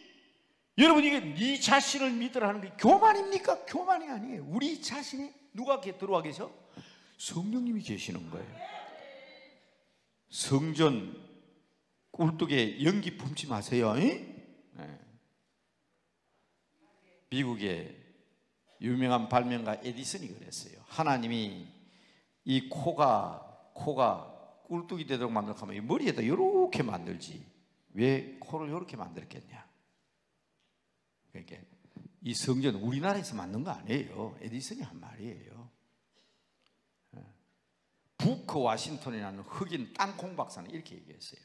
여러분 이게 네 자신을 믿으라는 게 교만입니까? 교만이 아니에요. 우리 자신이 누가 들어와 계셔? 성령님이 계시는 거예요. 성전 꿀뚝에 연기 품지 마세요. 네. 미국의 유명한 발명가 에디슨이 그랬어요. 하나님이 이 코가 꿀뚝이 되도록 만들고 하면 이 머리에다 이렇게 만들지 왜 코를 이렇게 만들었겠냐. 그러니까 이 성전 우리나라에서 만든 거 아니에요. 에디슨이 한 말이에요. 부커 와싱턴이라는 흑인 땅콩 박사는 이렇게 얘기했어요.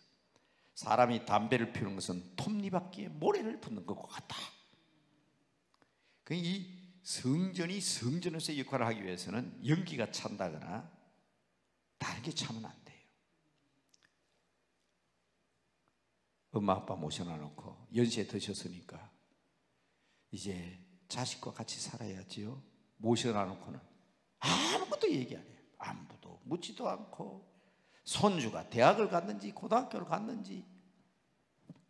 사람이 담배를 피우는 것은 톱니바퀴에 모래를 붓는 것과 같다. 이 성전이 성전에서의 역할을 하기 위해서는 연기가 찬다거나 다른 게 차면 안 돼요. 엄마 아빠 모셔놔 놓고 연세에 드셨으니까 이제 자식과 같이 살아야지요. 모셔놔 놓고는 아무것도 얘기 안 해요. 안부도 묻지도 않고 손주가 대학을 갔는지 고등학교를 갔는지.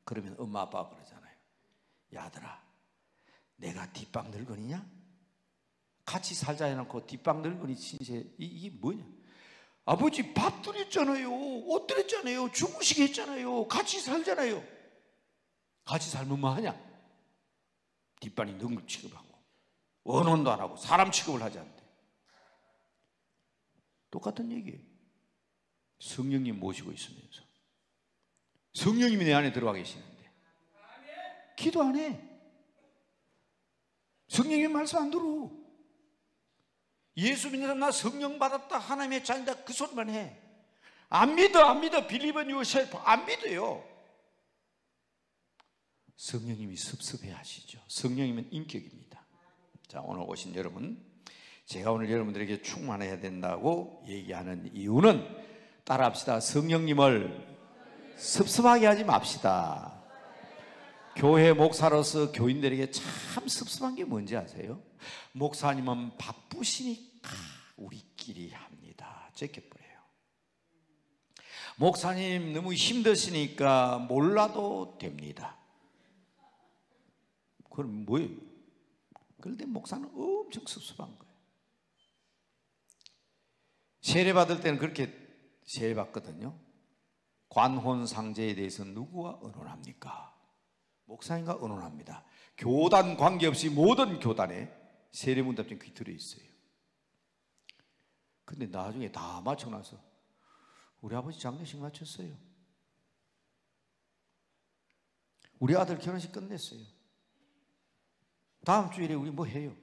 그러면 엄마 아빠가 그러잖아요. 야들아 내가 뒷방 늙은이냐? 같이 살자 해놓고 뒷방 늙은이 신세 이게 뭐냐? 아버지 밥 드렸잖아요. 옷 드렸잖아요. 주무시게 했잖아요. 같이 살잖아요. 같이 살면 뭐 하냐? 뒷방이 늙은 취급하고 언혼도 안 하고 사람 취급을 하지 않대. 똑같은 얘기예요. 성령님 모시고 있으면서 성령님이 내 안에 들어와 계시는데 기도 안 해. 성령님 말씀 안 들어. 예수 믿는 사람 나 성령 받았다 하나님의 자녀다 그 소리만 해. 안 믿어 believe in yourself 안 믿어요. 성령님이 섭섭해 하시죠. 성령님은 인격입니다. 자, 오늘 오신 여러분, 제가 오늘 여러분들에게 충만해야 된다고 얘기하는 이유는 따라합시다. 성령님을 섭섭하게 하지 맙시다. 교회 목사로서 교인들에게 참 섭섭한 게 뭔지 아세요? 목사님은 바쁘시니까 우리끼리 합니다. 제껴버려요. 목사님 너무 힘드시니까 몰라도 됩니다. 그럼 뭐예요? 그런데 목사는 엄청 섭섭한 거예요. 세례받을 때는 그렇게 세례받거든요. 관혼상제에 대해서 누구와 의논합니까? 목사님과 의논합니다. 교단 관계없이 모든 교단에 세례문답증 그게 들어있어요. 근데 나중에 다 마쳐놔서 우리 아버지 장례식 마쳤어요. 우리 아들 결혼식 끝냈어요. 다음 주일에 우리 뭐 해요?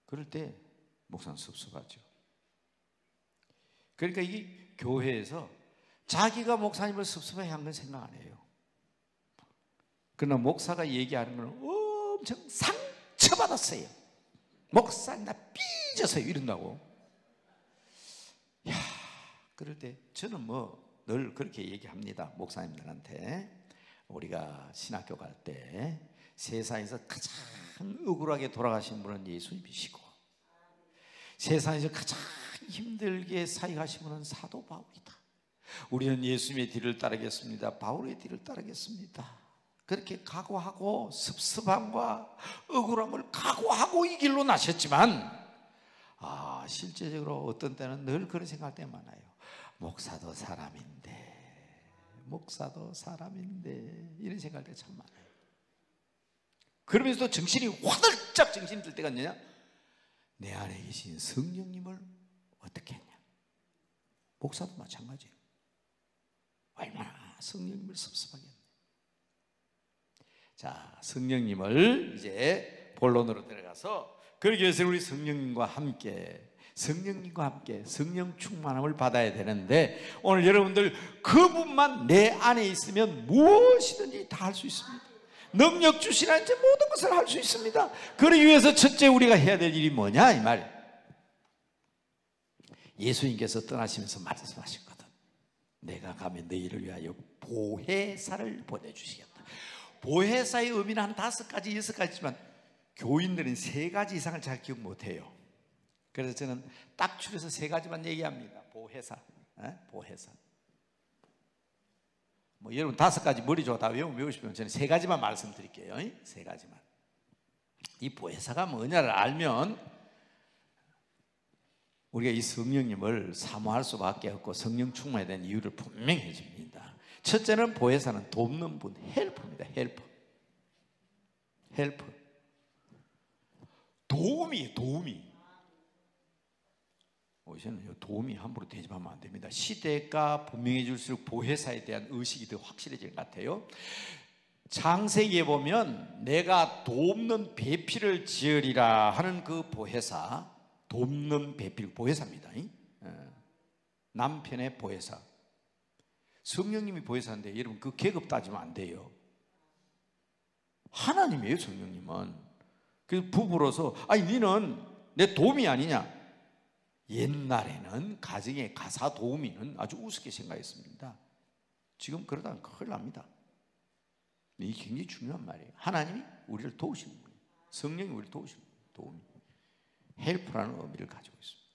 그럴 때 목사는 섭섭하죠. 그러니까 이게 교회에서 자기가 목사님을 섭섭해 한 건 생각 안 해요. 그러나 목사가 얘기하는 건 엄청 상처받았어요. 목사님 나 삐졌어요 이런다고. 야, 그럴 때 저는 뭐 늘 그렇게 얘기합니다. 목사님들한테 우리가 신학교 갈 때 세상에서 가장 억울하게 돌아가신 분은 예수님이시고 세상에서 가장 힘들게 사역하신 분은 사도 바울이다. 우리는 예수님의 뒤를 따르겠습니다. 바울의 뒤를 따르겠습니다. 그렇게 각오하고 섭섭함과 억울함을 각오하고 이 길로 나셨지만 실제적으로 어떤 때는 늘 그런 생각할 때 많아요. 목사도 사람인데 이런 생각할 때 참 많아요. 그러면서도 정신이 화들짝 정신이 들 때가 있느냐? 내 안에 계신 성령님을 어떻게 했냐? 목사도 마찬가지예요. 얼마나 성령님을 섭섭하게 했냐? 자, 성령님을 이제 본론으로 들어가서 그러기 위해서 우리 성령님과 함께 성령 충만함을 받아야 되는데 오늘 여러분들 그분만 내 안에 있으면 무엇이든지 다 할 수 있습니다. 능력 주시나 이제 모든 것을 할 수 있습니다. 그러기 위해서 첫째 우리가 해야 될 일이 뭐냐 이 말이에요. 예수님께서 떠나시면서 말씀하셨거든. 내가 가면 너희를 위하여 보혜사를 보내주시겠다. 보혜사의 의미는 한 5가지, 6가지지만 교인들은 3가지 이상을 잘 기억 못해요. 그래서 저는 딱 줄여서 세 가지만 얘기합니다. 보혜사, 보혜사. 뭐 여러분 5가지 머리 좋아 다 외우시면 저는 세 가지만 말씀드릴게요. 세 가지만. 이 보혜사가 뭐냐를 알면 우리가 이 성령님을 사모할 수밖에 없고 성령 충만에 대한 이유를 분명히 해줍니다. 첫째는 보혜사는 돕는 분, 헬퍼입니다. 헬퍼. 헬퍼. 도움이에요. 도움이. 저는 도움이 함부로 대접하면 안 됩니다. 시대가 분명해질수록 보혜사에 대한 의식이 더 확실해질 것 같아요. 창세기에 보면 내가 돕는 배필을 지으리라 하는 그 보혜사, 돕는 배필, 보혜사입니다. 남편의 보혜사. 성령님이 보혜사인데 여러분 그 계급 따지면 안 돼요. 하나님이에요. 성령님은. 그래서 부부로서 아니 너는 내 도움이 아니냐. 옛날에는 가정의 가사 도우미는 아주 우습게 생각했습니다. 지금 그러다가 큰일 납니다. 이게 굉장히 중요한 말이에요. 하나님이 우리를 도우시는 분이에요. 성령이 우리를 도우시는 분이에요. 도우미. 헬프라는 의미를 가지고 있습니다.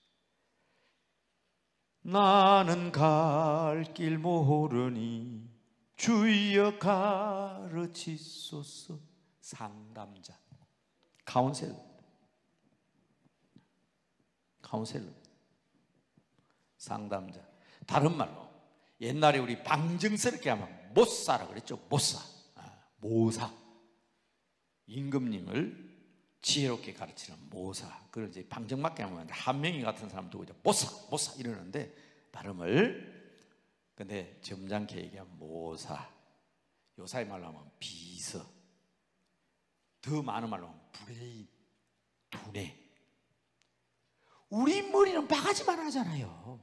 나는 갈 길 모르니 주여 가르치소서. 상담자, 카운셀러, 상담자. 다른 말로 옛날에 우리 방정스럽게 하면 못사라 그랬죠. 못사, 모사. 임금님을 지혜롭게 가르치는 모사. 그걸 이제 방정맞게 하면 한명희 같은 사람 두고 이제 모사 이러는데 발음을. 근데 점잖게 얘기하면 모사. 요사이 말로 하면 비서. 더 많은 말로 하면 브레인, 두뇌. 우리 머리는 바가지만 하잖아요.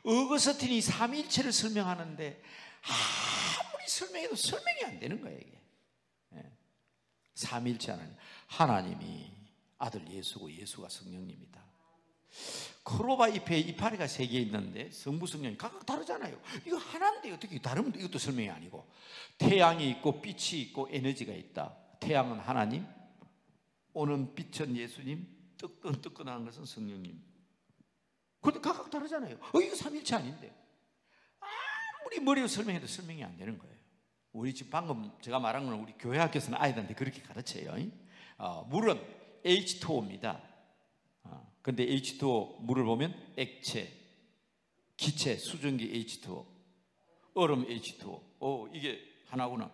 어거스틴이 삼위일체를 설명하는데 아무리 설명해도 설명이 안 되는 거예요. 이게. 삼위일체 하나님, 하나님이 아들 예수고 예수가 성령님이다. 크로바 잎에 이파리가 3개 있는데 성부 성령이 각각 다르잖아요. 이거 하나인데 어떻게 다르면 이것도 설명이 아니고. 태양이 있고 빛이 있고 에너지가 있다. 태양은 하나님, 오는 빛은 예수님, 뜨끈뜨끈한 것은 성령님. 그런데 각각 다르잖아요. 이거 삼일체 아닌데. 아무리 머리로 설명해도 설명이 안 되는 거예요. 우리 집 방금 제가 말한 건 우리 교회 학교에서는 아이들한테 그렇게 가르쳐요. 물은 H2O입니다. 근데 H2O 물을 보면 액체, 기체, 수증기 H2O, 얼음 H2O. 이게 하나구나.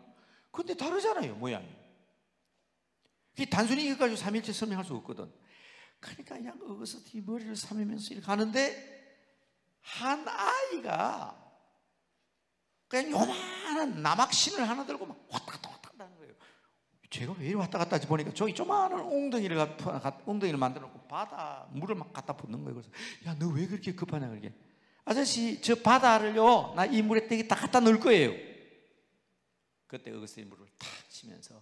근데 다르잖아요, 모양이. 단순히 이거 가지고 삼일체 설명할 수 없거든. 그러니까 그냥 어거스틴이 머리를 삼으면서 이렇게 가는데 한 아이가 그냥 요만한 나막신을 하나 들고 막 왔다 갔다 하는 거예요. 제가 왜 이리 왔다 갔다 하지 보니까 저기 조그마한 엉덩이를 만들어 놓고 바다 물을 막 갖다 붓는 거예요. 그래서 야, 너 왜 그렇게 급하냐 그러게. 아저씨 저 바다를요 나 이 물에 딱 갖다 넣을 거예요. 그때 어거스틴이 물을 탁 치면서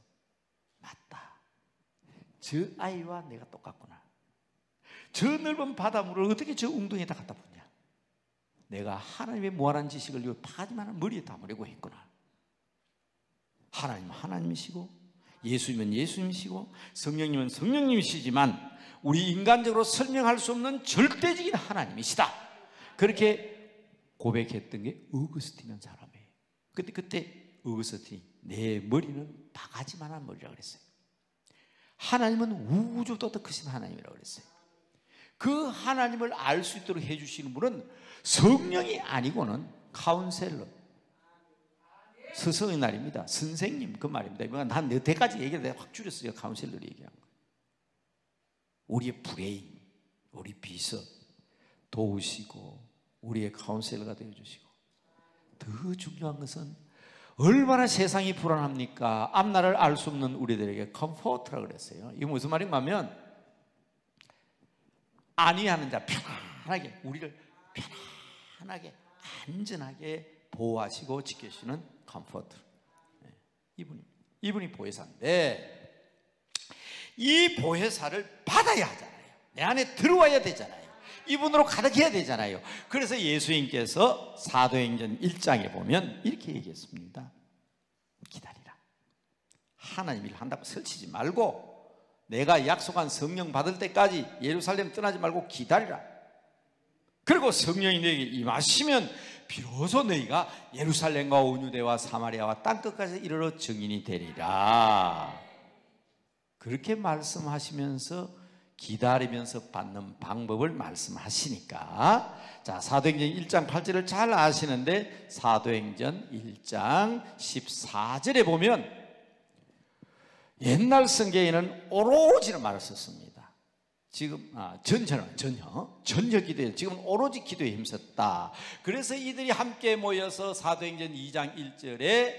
맞다. 저 아이와 내가 똑같구나. 저 넓은 바닷물을 어떻게 저 웅덩이에다 갖다 붓냐. 내가 하나님의 무한한 지식을 이 바가지만한 머리에 담으려고 했구나. 하나님은 하나님이시고 예수님은 예수님이시고 성령님은 성령님이시지만 우리 인간적으로 설명할 수 없는 절대적인 하나님이시다. 그렇게 고백했던 게 어거스틴이라는 사람이에요. 근데 그때 어거스틴이 내 머리는 바가지만한 머리라고 그랬어요. 하나님은 우주보다 더 크신 하나님이라고 그랬어요. 그 하나님을 알 수 있도록 해주시는 분은 성령이 아니고는 카운셀러, 스승의 날입니다. 선생님 그 말입니다. 이건 한 4대까지 얘기를 내가 확 줄였어요. 카운셀러를 얘기한 거. 우리의 브레인, 우리 비서 도우시고 우리의 카운셀러가 되어주시고, 더 중요한 것은 얼마나 세상이 불안합니까? 앞날을 알 수 없는 우리들에게 컴포트라고 그랬어요. 이게 무슨 말인가 하면 안위하는 자, 편안하게 우리를 편안하게 안전하게 보호하시고 지켜주시는 컴포트. 이분이 보혜사인데 이 보혜사를 받아야 하잖아요. 내 안에 들어와야 되잖아요. 이분으로 가득해야 되잖아요. 그래서 예수님께서 사도행전 1장에 보면 이렇게 얘기했습니다. 기다리라. 하나님 일 한다고 설치지 말고 내가 약속한 성령 받을 때까지 예루살렘 떠나지 말고 기다리라. 그리고 성령이 너에게 임하시면 비로소 너희가 예루살렘과 온 유대와 사마리아와 땅끝까지 이르러 증인이 되리라. 그렇게 말씀하시면서 기다리면서 받는 방법을 말씀하시니까, 자, 사도행전 1장 8절을 잘 아시는데 사도행전 1장 14절에 보면 옛날 성경에는 오로지는 말을 썼습니다. 지금 전혀 기도에, 지금 오로지 기도에 힘썼다. 그래서 이들이 함께 모여서 사도행전 2장 1절에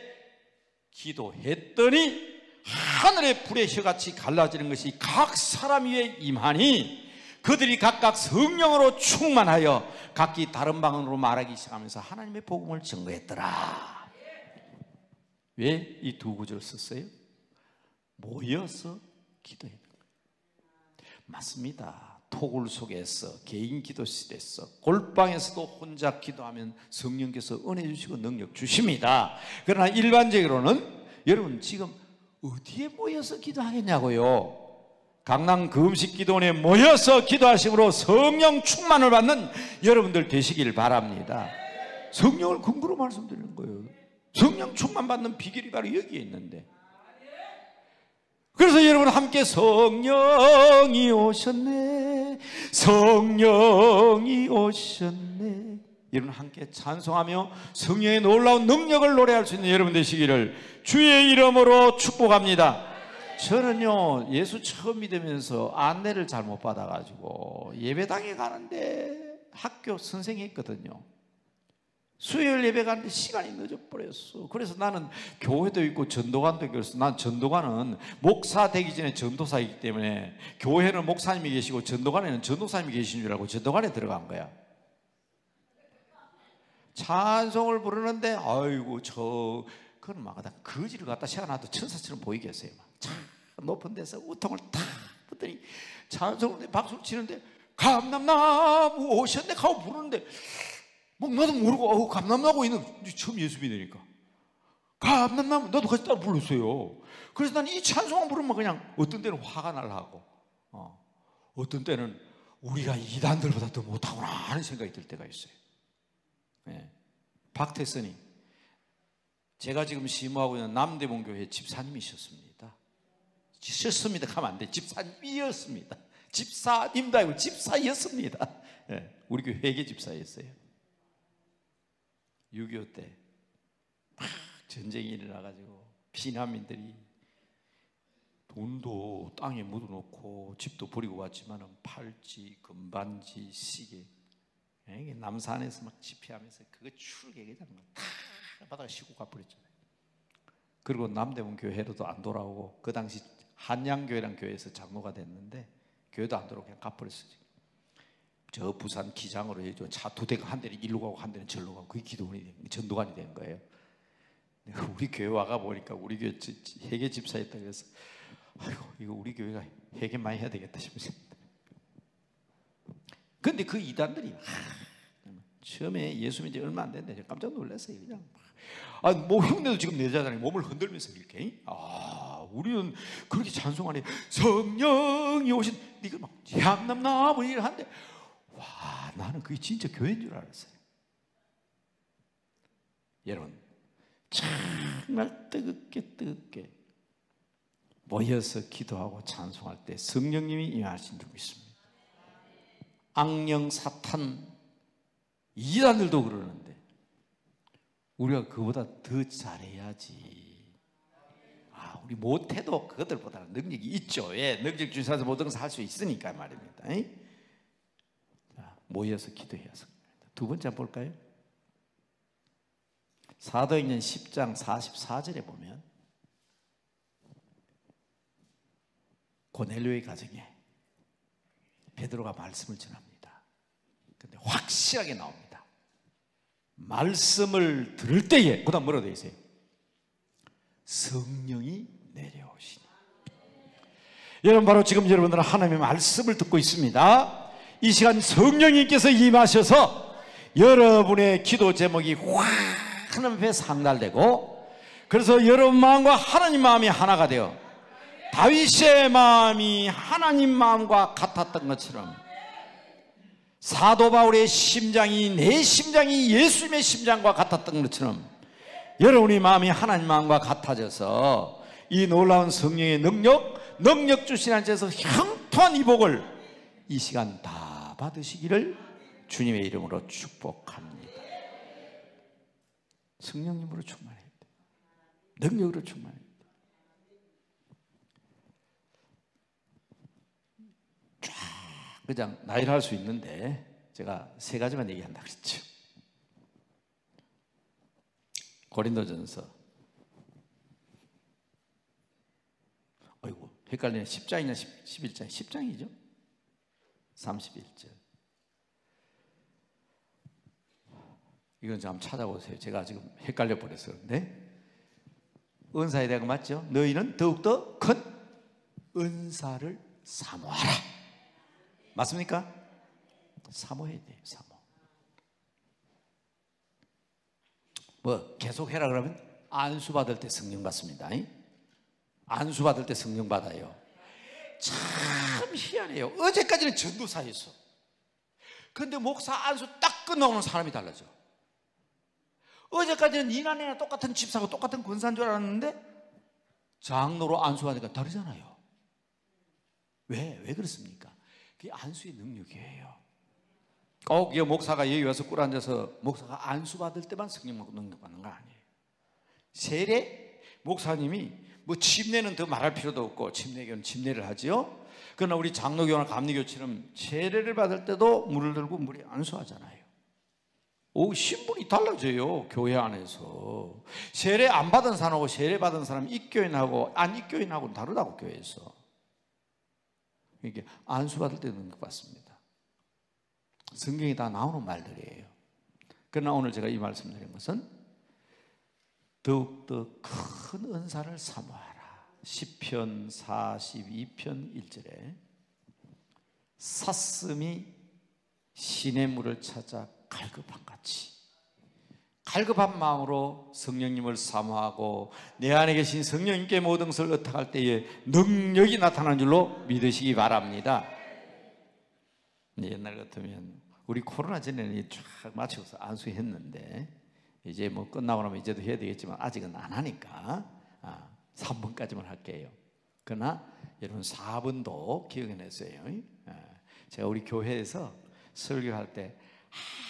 기도했더니 하늘의 불의 혀같이 갈라지는 것이 각 사람 위에 임하니 그들이 각각 성령으로 충만하여 각기 다른 방언으로 말하기 시작하면서 하나님의 복음을 증거했더라. 왜 이 두 구절 썼어요? 모여서 기도했는 거예요. 맞습니다. 토굴 속에서, 개인 기도실에서, 골방에서도 혼자 기도하면 성령께서 은혜 주시고 능력 주십니다. 그러나 일반적으로는 여러분 지금 어디에 모여서 기도하겠냐고요? 강남 금식 기도원에 모여서 기도하심으로 성령 충만을 받는 여러분들 되시길 바랍니다. 성령을 근거로 말씀드리는 거예요. 성령 충만 받는 비결이 바로 여기에 있는데, 그래서 여러분 함께 성령이 오셨네, 성령이 오셨네, 여러분 함께 찬송하며 성령의 놀라운 능력을 노래할 수 있는 여러분 되시기를 주의 이름으로 축복합니다. 저는요, 예수 처음 믿으면서 안내를 잘못 받아가지고 예배당에 가는데 학교 선생이 있거든요. 수요일 예배 가는데 시간이 늦어버렸어. 그래서 나는 교회도 있고 전도관도 있고, 그래서 난 전도관은 목사 되기 전에 전도사이기 때문에 교회는 목사님이 계시고 전도관에는 전도사님이 계신 줄 알고 전도관에 들어간 거야. 찬송을 부르는데 아이고 그건 막 거지를 갖다 세워놔도 천사처럼 보이게 했어요. 참 높은 데서 우통을 탁 붙더니 찬송을 박수를 치는데 감람나무 오셨네 하고 부르는데 뭐 나도 모르고 감람나무 있는, 처음 예수 믿으니까 감람나무 나도 같이 따라 불렀어요. 그래서 나는 이 찬송을 부르면 그냥 어떤 때는 화가 날라고, 어떤 때는 우리가 이단들보다 더 못하구나 하는 생각이 들 때가 있어요. 네. 박태선이, 제가 지금 시무하고 있는 남대문교회 집사님이셨습니다. 하면 안 돼. 집사님이었습니다. 집사님도 아니고 집사였습니다. 네. 우리 교회 회계 집사였어요. 6.25 때 막 전쟁이 일어나가지고 피난민들이 돈도 땅에 묻어놓고 집도 버리고 왔지만 팔찌, 금반지, 시계, 남산에서 막 집회하면서 그거 출개기잖아요. 다 바다가 시고 가버렸잖아요. 그리고 남대문 교회로도 안 돌아오고, 그 당시 한양교회란 교회에서 장로가 됐는데 교회도 안 돌아오고 그냥 가버렸어요. 저 부산 기장으로 해줘. 차 두 대가 한 대는 일로 가고 한 대는 절로 가고, 그게 기도원이 전도관이 된 거예요. 우리 교회 와가 보니까 우리 교회 회계 집사였다 그래서 아이고 이거 우리 교회가 회계 많이 해야 되겠다 싶습니다. 근데 그 이단들이 처음에 예수 믿은 지 얼마 안 됐는데 깜짝 놀랐어요. 그냥 뭐 흉내도 지금 내자잖아요. 몸을 흔들면서 이렇게 우리는 그렇게 찬송하니 성령이 오신, 이거 막 향남나무 일을 하는데 와, 나는 그게 진짜 교회인 줄 알았어요. 여러분 정말 뜨겁게 모여서 기도하고 찬송할 때 성령님이 임하신 줄 믿습니다. 악령, 사탄, 이단들도 그러는데 우리가 그보다 더 잘해야지. 우리 못해도 그것들보다는 능력이 있죠. 왜? 능력 주셔서 모든 것을 할 수 있으니까 말입니다. 자, 모여서 기도해야 합니다. 두 번째 한번 볼까요? 사도행전 10장 44절에 보면 고넬료의 가정에 베드로가 말씀을 전합니다. 그런데 확실하게 나옵니다. 말씀을 들을 때에, 그 다음 뭐라고 되어 있어요? 성령이 내려오시니. 여러분, 바로 지금 여러분들은 하나님의 말씀을 듣고 있습니다. 이 시간 성령님께서 임하셔서 여러분의 기도 제목이 확 하나님 앞에 상달되고, 그래서 여러분 마음과 하나님 마음이 하나가 되어 다윗의 마음이 하나님 마음과 같았던 것처럼 사도 바울의 심장이 내 심장이 예수님의 심장과 같았던 것처럼 여러분의 마음이 하나님 마음과 같아져서 이 놀라운 성령의 능력 주신 안에서 형통한 이 복을 이 시간 다 받으시기를 주님의 이름으로 축복합니다. 성령님으로 충만해야 돼. 능력으로 충만해야 돼. 쫙 그냥 나열을 할 수 있는데 제가 세 가지만 얘기한다 그랬죠. 고린도전서, 어이구 헷갈리네. 10장이냐 11장? 10장이죠. 31절. 이건 좀 한번 찾아보세요. 제가 지금 헷갈려 버려서 그런데 은사에 대한 거 맞죠? 너희는 더욱더 큰 은사를 사모하라. 맞습니까? 사모해야 돼요. 사모. 뭐 계속 해라 그러면 안수 받을 때 성령 받습니다. 안수 받을 때 성령 받아요. 참 희한해요. 어제까지는 전도사였어. 그런데 목사 안수 딱 끝나고는 사람이 달라져. 어제까지는 이나네나 똑같은 집사고 똑같은 권사인 줄 알았는데 장로로 안수하니까 다르잖아요. 왜 그렇습니까? 그게 안수의 능력이에요. 꼭 목사가 여기 와서 꿇어 앉아서 목사가 안수 받을 때만 성령 능력 받는 거 아니에요. 세례 목사님이 뭐 침례는 더 말할 필요도 없고 침례교는 침례를 하지요. 그러나 우리 장로교나 감리교처럼 세례를 받을 때도 물을 들고 물에 안수하잖아요. 신분이 달라져요. 교회 안에서 세례 안 받은 사람하고 세례 받은 사람 입교인하고 안 입교인하고는 다르다고 교회에서. 이게 안수 받을 때 능력 받습니다. 성경이 다 나오는 말들이에요. 그러나 오늘 제가 이 말씀드린 것은 더욱더 큰 은사를 사모하라. 시편 42편 1절에 사슴이 시냇물을 찾아 갈급한 같이 갈급한 마음으로 성령님을 사모하고 내 안에 계신 성령님께 모든 것을 의탁할 때에 능력이 나타나는 줄로 믿으시기 바랍니다. 옛날 같으면 우리 코로나 전에는 쫙 맞춰서 안수했는데 이제 뭐 끝나고 나면 이제도 해야 되겠지만 아직은 안 하니까 3번까지만 할게요. 그러나 여러분 4번도 기억해냈어요. 제가 우리 교회에서 설교할 때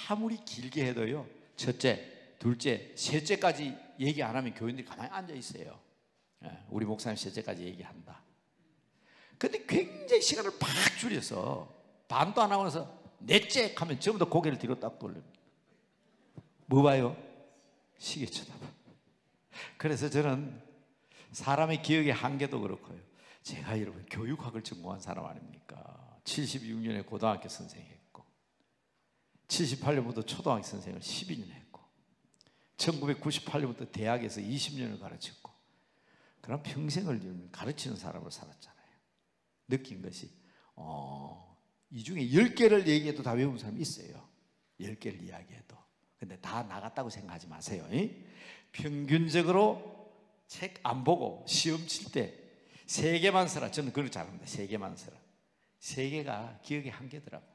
아무리 길게 해도요 첫째, 둘째, 셋째까지 얘기 안 하면 교인들이 가만히 앉아 있어요. 우리 목사님 셋째까지 얘기한다. 근데 굉장히 시간을 팍 줄여서 반도 안 하고 나서 넷째 하면 전부 다 고개를 뒤로 딱 돌립니다. 뭐 봐요? 시계 쳐다봐. 그래서 저는 사람의 기억의 한계도 그렇고요. 제가 여러분 교육학을 전공한 사람 아닙니까? 76년에 고등학교 선생했고 78년부터 초등학교 선생을 12년 했고 1998년부터 대학에서 20년을 가르쳤고 그럼 평생을 가르치는 사람으로 살았잖아요. 느낀 것이 이 중에 10개를 얘기해도 다 외우는 사람이 있어요. 10개를 이야기해도. 근데 다 나갔다고 생각하지 마세요. 평균적으로 책 안 보고 시험 칠 때 3개만 써라. 저는 그걸 잘합니다. 3개만 써라. 3개가 기억의 한계더라고.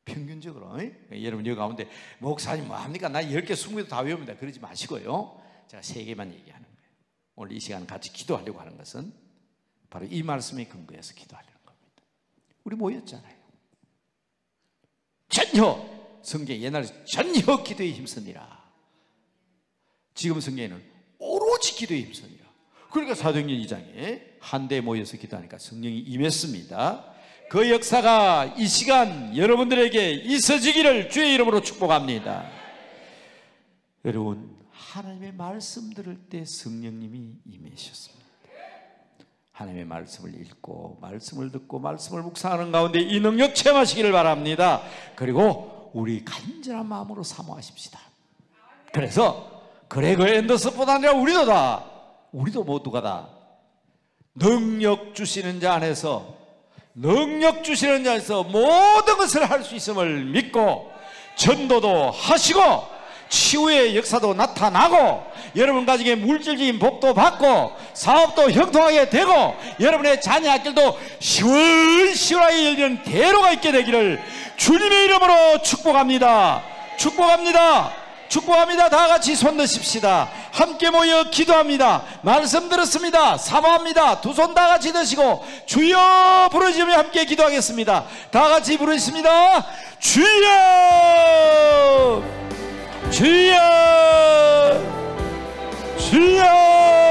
평균적으로. 여러분 여기 가운데 목사님 뭐합니까? 나 10개 20개 다 외웁니다. 그러지 마시고요. 제가 3개만 얘기하는 거예요. 오늘 이 시간 같이 기도하려고 하는 것은 바로 이 말씀에 근거해서 기도하려는 겁니다. 우리 모였잖아요. 전혀 성경 옛날에 전혀 기도에 힘쓰니라. 지금 성경에는 오로지 기도에 힘쓰니라. 그러니까 사도행전 2장에 한데 모여서 기도하니까 성령이 임했습니다. 그 역사가 이 시간 여러분들에게 있어지기를 주의 이름으로 축복합니다. 여러분 하나님의 말씀 들을 때 성령님이 임하셨습니다. 하나님의 말씀을 읽고 말씀을 듣고 말씀을 묵상하는 가운데 이 능력 체험하시기를 바랍니다. 그리고 우리 간절한 마음으로 사모하십시다. 그래서 그레거 앤더슨뿐 아니라 우리도 모두가 다 능력 주시는 자 안에서 모든 것을 할 수 있음을 믿고 전도도 하시고 치유의 역사도 나타나고 여러분 가정에 물질적인 복도 받고 사업도 형통하게 되고 여러분의 자녀 학교도 시원시원하게 열리는 대로가 있게 되기를 주님의 이름으로 축복합니다. 축복합니다. 축복합니다. 다 같이 손 드십시다. 함께 모여 기도합니다. 말씀 들었습니다. 사모합니다. 두 손 다 같이 드시고 주여 부르시며 함께 기도하겠습니다. 다 같이 부르십니다. 주여 주여 주여